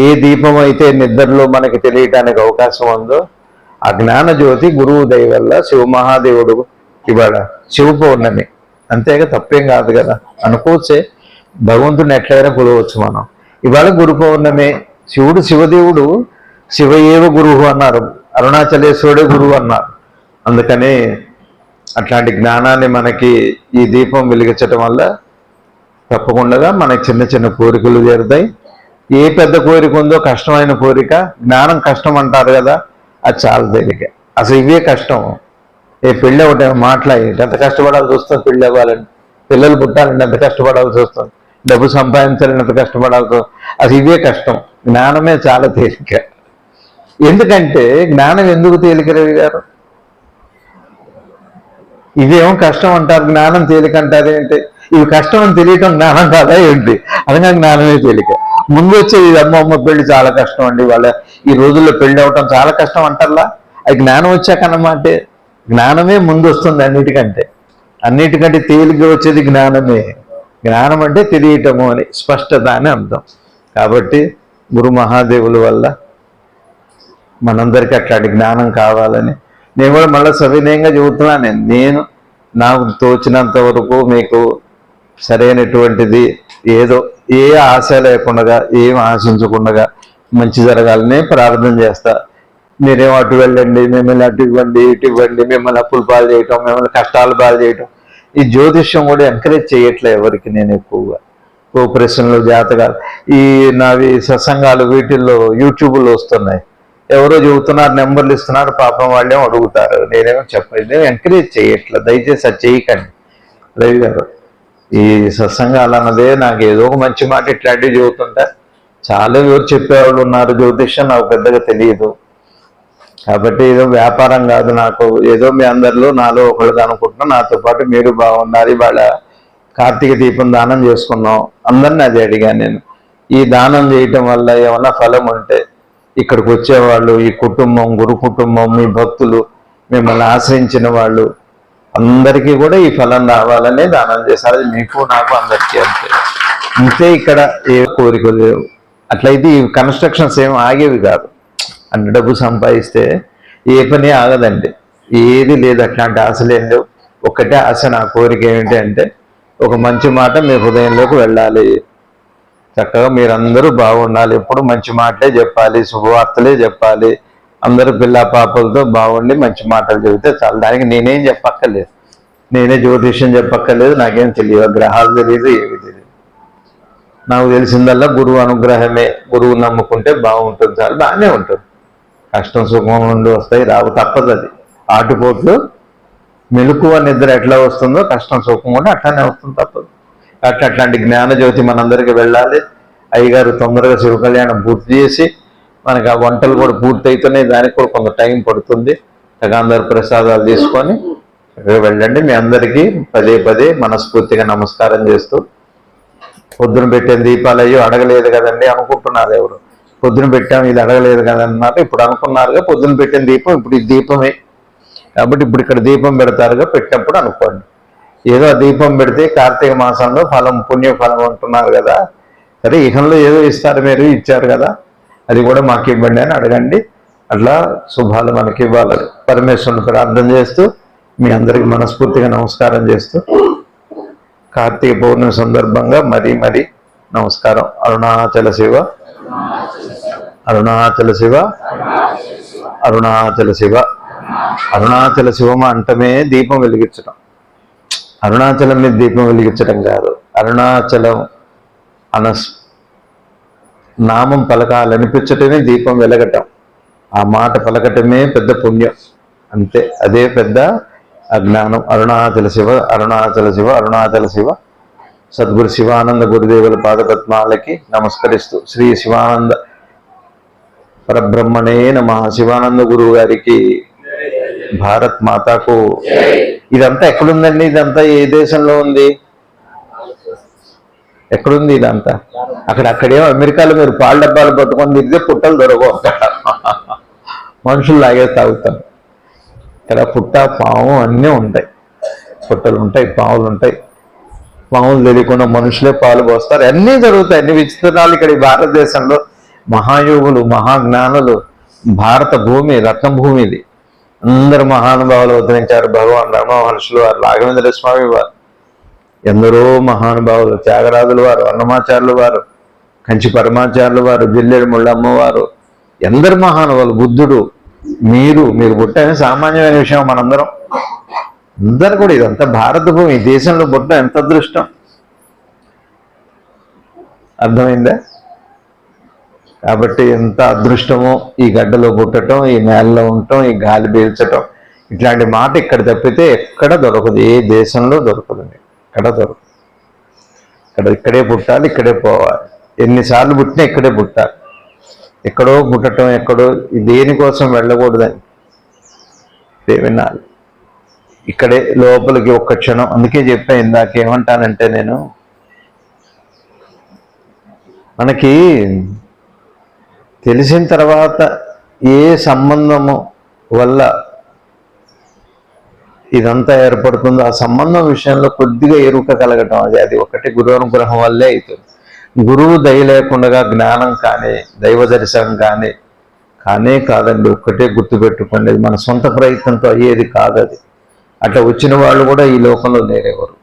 ఏ దీపం అయితే నిద్రలో మనకి తెలియటానికి అవకాశం ఉందో ఆ జ్ఞాన జ్యోతి గురువు దయ వల్ల శివ మహాదేవుడు ఇవాళ శివ పౌర్ణమి, అంతేగా, తప్పేం కాదు కదా. అనుకోవచ్చే, భగవంతుడిని ఎట్లయినా కొలవచ్చు మనం. ఇవాళ గురు పౌర్ణమి. శివుడు శివదేవుడు శివయేవ గురువు అన్నారు, అరుణాచలేశ్వరుడే గురువు అన్నారు. అందుకని అట్లాంటి జ్ఞానాన్ని మనకి ఈ దీపం వెలిగించటం వల్ల తప్పకుండా మనకి చిన్న చిన్న కోరికలు చేరుతాయి. ఏ పెద్ద కోరిక ఉందో, కష్టమైన కోరిక, జ్ఞానం కష్టం అంటారు కదా, అది చాలా తేలిక. అసలు ఇవే కష్టం. ఏ పెళ్ళి ఒకటి మాట్లాడి ఎంత కష్టపడాల్సి వస్తుంది, పెళ్ళి అవ్వాలని, పిల్లలు పుట్టాలంటే ఎంత కష్టపడాల్సి వస్తుంది, డబ్బు సంపాదించాలని ఎంత కష్టపడాల్సి వస్తుంది. అసలు ఇవే కష్టం. జ్ఞానమే చాలా తేలిక. ఎందుకంటే జ్ఞానం ఎందుకు తేలిక రవి గారు? ఇదేమో కష్టం అంటారు, జ్ఞానం తేలిక అంటారు ఏంటి? ఇవి కష్టం అని తెలియటం జ్ఞానం కాదా ఏంటి? అనగా జ్ఞానమే తేలిక. ముందు వచ్చేది అమ్మ పెళ్లి చాలా కష్టం అండి, వాళ్ళ ఈ రోజుల్లో పెళ్లి అవటం చాలా కష్టం అంటారా? అది జ్ఞానం వచ్చాకన్నమాటే. జ్ఞానమే ముందు వస్తుంది అన్నిటికంటే తేలిగ్గా వచ్చేది జ్ఞానమే. జ్ఞానం అంటే తెలియటము అని, స్పష్టత అని అర్థం. కాబట్టి గురు మహాదేవుల వల్ల మనందరికీ అట్లాంటి జ్ఞానం కావాలని నేను కూడా మళ్ళీ సవినయంగా చెబుతున్నాను. నేను నాకు తోచినంత వరకు మీకు సరైనటువంటిది ఏదో, ఏ ఆశ లేకుండా, ఏం ఆశించకుండా మంచి జరగాలని ప్రార్థన చేస్తా. మీరేమో అటు వెళ్ళండి, మిమ్మల్ని అటు ఇవ్వండి, ఇటు ఇవ్వండి, మిమ్మల్ని అప్పులు పాలు చేయటం, మిమ్మల్ని కష్టాలు పాలు చేయటం, ఈ జ్యోతిష్యం కూడా ఎంకరేజ్ చేయట్లే ఎవరికి. నేను ఎక్కువగా కోఆపరేషన్లు, జాతకాలు, ఈ నావి సత్సంగాలు వీటిల్లో యూట్యూబ్లో వస్తున్నాయి. ఎవరో చెబుతున్నారు, నెంబర్లు ఇస్తున్నారు, పాపం వాళ్ళేమో అడుగుతారు. నేనేమో చెప్పలేదు, ఎంకరేజ్ చేయట్లేదు. దయచేసి అది చేయకండి రవి గారు. ఈ సత్సంగాలు అన్నదే నాకు ఏదో ఒక మంచి మాట ఇట్లాంటివి చెబుతుంటా. చాలా ఎవరు చెప్పేవాళ్ళు ఉన్నారు, జ్యోతిష్యం నాకు పెద్దగా తెలియదు. కాబట్టి ఏదో వ్యాపారం కాదు నాకు, ఏదో మీ అందరిలో నాలో ఒకళ్ళది అనుకుంటున్నా. నాతో పాటు మీరు బాగున్నారు. ఇవాళ కార్తీక దీపం దానం చేసుకున్నాం, అందరిని అది అడిగాను నేను. ఈ దానం చేయటం వల్ల ఏమన్నా ఫలం ఉంటే ఇక్కడికి వచ్చేవాళ్ళు, ఈ కుటుంబం, గురు కుటుంబం, మీ భక్తులు, మిమ్మల్ని ఆశ్రయించిన వాళ్ళు అందరికీ కూడా ఈ ఫలం రావాలనే దానం చేశారు. అది మీకు, నాకు, అందరికీ అంతే. ఇంతే, ఇక్కడ ఏ కోరికలు లేవు. అట్లయితే ఈ కన్స్ట్రక్షన్స్ ఏం ఆగేవి కాదు. అన్ని డబ్బు సంపాదిస్తే ఏ పని ఆగదండి, ఏది లేదు. అట్లాంటి ఆశలు ఏం లేవు. ఒక్కటే ఆశ, నా కోరిక ఏమిటి అంటే ఒక మంచి మాట మీ హృదయంలోకి వెళ్ళాలి. చక్కగా మీరందరూ బాగుండాలి, ఎప్పుడు మంచి మాటలే చెప్పాలి, శుభవార్తలే చెప్పాలి. అందరూ పిల్ల పాపలతో బాగుండి మంచి మాటలు చెబితే చాలు. దానికి నేనేం చెప్పక్కర్లేదు, నేనే జ్యోతిష్యం చెప్పక్కర్లేదు, నాకేం తెలియదు, గ్రహాలు తెలియదు, ఏమి తెలియదు. నాకు తెలిసిందల్లా గురువు అనుగ్రహమే. గురువు నమ్ముకుంటే బాగుంటుంది, చాలు, బాగానే ఉంటుంది. కష్టం సుఖం నుండి వస్తాయి, రావు, తప్పదు. అది ఆటుపోట్లు. మెలకువ నిద్ర ఎట్లా వస్తుందో కష్టం సుఖం కూడా అట్లానే వస్తుంది, తప్పదు. అట్లాంటి జ్ఞానజ్యోతి మనందరికీ వెళ్ళాలి. అయ్యగారు తొందరగా శివ కళ్యాణం పూర్తి చేసి మనకి ఆ వంటలు కూడా పూర్తయితున్నాయి, దానికి కూడా కొంత టైం పడుతుంది. అందరు ప్రసాదాలు తీసుకొని వెళ్ళండి. మీ అందరికీ పదే పదే మనస్ఫూర్తిగా నమస్కారం చేస్తూ పొద్దున పెట్టిన దీపాలు అయ్యో అడగలేదు కదండి అనుకుంటున్నారు ఎవరు. పొద్దున పెట్టాం ఇది అడగలేదు కదన్నారు, ఇప్పుడు అనుకున్నారుగా పొద్దున పెట్టిన దీపం ఇప్పుడు ఈ దీపమే కాబట్టి ఇప్పుడు ఇక్కడ దీపం పెడతారుగా, పెట్టినప్పుడు అనుకోండి. ఏదో ఆ దీపం పెడితే కార్తీక మాసంలో ఫలం పుణ్యఫలం అంటున్నారు కదా, సరే ఇహంలో ఏదో ఇస్తారు, మీరు ఇచ్చారు కదా అది కూడా మాకు ఇవ్వండి అని అడగండి. అట్లా శుభాలు మనకి ఇవ్వాలి. పరమేశ్వరుని ప్రార్థన చేస్తూ మీ అందరికి మనస్ఫూర్తిగా నమస్కారం చేస్తూ కార్తీక పౌర్ణమి సందర్భంగా మరీ నమస్కారం. అరుణాచల శివ, అరుణాచల శివ, అరుణాచల శివ. అరుణాచల శివమ అంటమే దీపం వెలిగించడం, అరుణాచలం మీద దీపం వెలిగించడం కాదు. అరుణాచలం అన నామం పలకాలనిపించటమే దీపం వెలగటం, ఆ మాట పలకటమే పెద్ద పుణ్యం, అంతే. అదే పెద్ద అజ్ఞానం. అరుణాచల శివ, అరుణాచల శివ, అరుణాచల శివ. సద్గురు శివానంద గురుదేవుల పాదపద్మాలకి నమస్కరిస్తూ శ్రీ శివానంద పరబ్రహ్మణే నమః. శివానంద గురువు గారికి, భారత్ మాతాకు. ఇదంతా ఎక్కడుందండి? ఇదంతా ఏ దేశంలో ఉంది? ఎక్కడుంది ఇదంతా? అక్కడేమో అమెరికాలో మీరు పాల డబ్బాలు పట్టుకొని తిరిగితే పుట్టలు దొరకవు, మనుషులు లాగే తాగుతారు. ఇక్కడ పుట్ట పాము అన్నీ ఉంటాయి, పుట్టలు ఉంటాయి, పాములు ఉంటాయి. పాములు తెలియకుండా మనుషులే పాలు పోస్తారు, అన్నీ జరుగుతాయి. అన్ని విచిత్రాలు ఇక్కడ ఈ భారతదేశంలో. మహాయోగులు, మహాజ్ఞానులు, భారత భూమి రత్నభూమి ఇది. అందరు మహానుభావులు ఉద్ధరించారు. భగవాన్ రమణ మహర్షులు వారు, రాఘవేంద్ర స్వామి వారు, ఎందరో మహానుభావులు, త్యాగరాజుల వారు, అన్నమాచార్యులు వారు, కంచి పరమాచార్యులు వారు, జిల్లేడు ముళ్ళమ్మ వారు, ఎందరు మహానుభావులు, బుద్ధుడు, మీరు పుట్టని సామాన్యమైన విషయం. మనందరం అందరు కూడా ఇదంతా భారత భూమి, ఈ దేశంలో పుట్టడం ఎంత అదృష్టం. అర్థమైందా? కాబట్టి ఎంత అదృష్టమో ఈ గడ్డలో పుట్టడం, ఈ నేలలో ఉండటం, ఈ గాలి పీల్చటం. ఇట్లాంటి మాట ఇక్కడ తప్పితే ఎక్కడ దొరకదు, ఏ దేశంలో దొరకదు, ఎక్కడ దొరకదు. ఇక్కడే పుట్టాలి, ఇక్కడే పోవాలి. ఎన్నిసార్లు పుట్టినా ఇక్కడే పుట్టాలి. ఎక్కడో పుట్టడం, ఎక్కడో దేనికోసం వెళ్ళకూడదని వినాలి. ఇక్కడే లోపలికి ఒక్క క్షణం. అందుకే చెప్పా ఇందాక, ఏమంటానంటే నేను, మనకి తెలిసిన తర్వాత ఏ సంబంధము వల్ల ఇదంతా ఏర్పడుతుందో ఆ సంబంధం విషయంలో కొద్దిగా ఎరుక కలగటం, అది ఒకటి గురు అనుగ్రహం వల్లే అవుతుంది. గురువు దయ లేకుండా జ్ఞానం కానీ దైవ దర్శనం కానే కాదండి. ఒక్కటే గుర్తుపెట్టుకోండి, మన సొంత ప్రయత్నంతో అయ్యేది కాదు అది. అట్లా వచ్చిన వాళ్ళు కూడా ఈ లోకంలో లేరెవరు.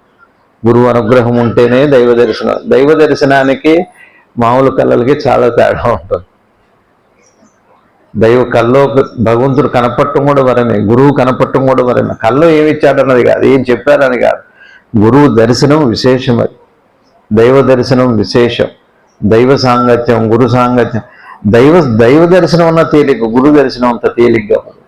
గురువు అనుగ్రహం ఉంటేనే దైవ దర్శనం. దైవ దర్శనానికి మామూలు కళ్ళకి చాలా తేడా ఉంటుంది. దైవ కల్లో భగవంతుడు కనపడటం కూడా వరమే, గురువు కనపడటం కూడా వరమే. కల్లో ఏమి ఇచ్చాడన్నది కాదు, ఏం చెప్పారని కాదు. గురువు దర్శనం విశేషం, అది దైవ దర్శనం విశేషం. దైవ సాంగత్యం, గురు సాంగత్యం. దైవ దర్శనం అన్న తేలిక, గురు దర్శనం అంత తేలిగ్గా ఉంది.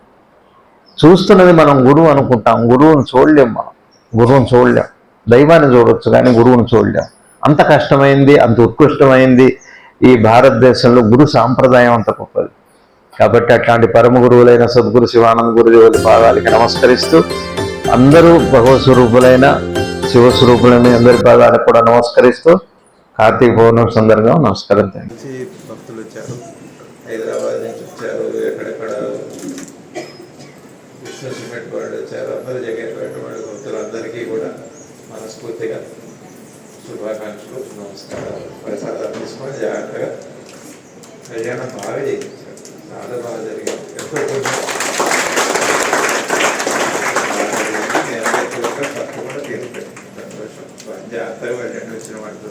చూస్తున్నది మనం గురువు అనుకుంటాం, గురువుని చూడలేం. మనం గురువుని చూడలేం. దైవాన్ని చూడవచ్చు కానీ గురువుని చూడలేం. అంత కష్టమైంది, అంత ఉత్కృష్టమైంది ఈ భారతదేశంలో గురు సాంప్రదాయం అంత గొప్పది. కాబట్టి అట్లాంటి పరమ గురువులైన సద్గురు శివానంద గురుదేవుల పాదాలకి నమస్కరిస్తూ, అందరూ భగవత్ స్వరూపులైన శివస్వరూపులైన అందరి పాదాలకు కూడా నమస్కరిస్తూ కార్తీక పౌర్ణమి సందర్భంగా నమస్కారం. భక్తులు వచ్చారు, హైదరాబాద్ నుంచి వచ్చారు, ఎక్కడెక్కడ విశ్వసిపేట వాళ్ళు వచ్చారు, అందరూ జగన్పేట వాళ్ళు భక్తులు అందరికీ కూడా మనస్ఫూర్తిగా శుభాకాంక్షలు, నమస్కారాలు. ప్రసాదాలు తీసుకొని జాగ్రత్తగా కళ్యాణం బాగా చేయించారు, చాలా బాగా జరిగింది. తప్పకుండా తీరుతాయి. సంతోషం, జాగ్రత్తగా వెళ్ళండి వచ్చిన వాటితో.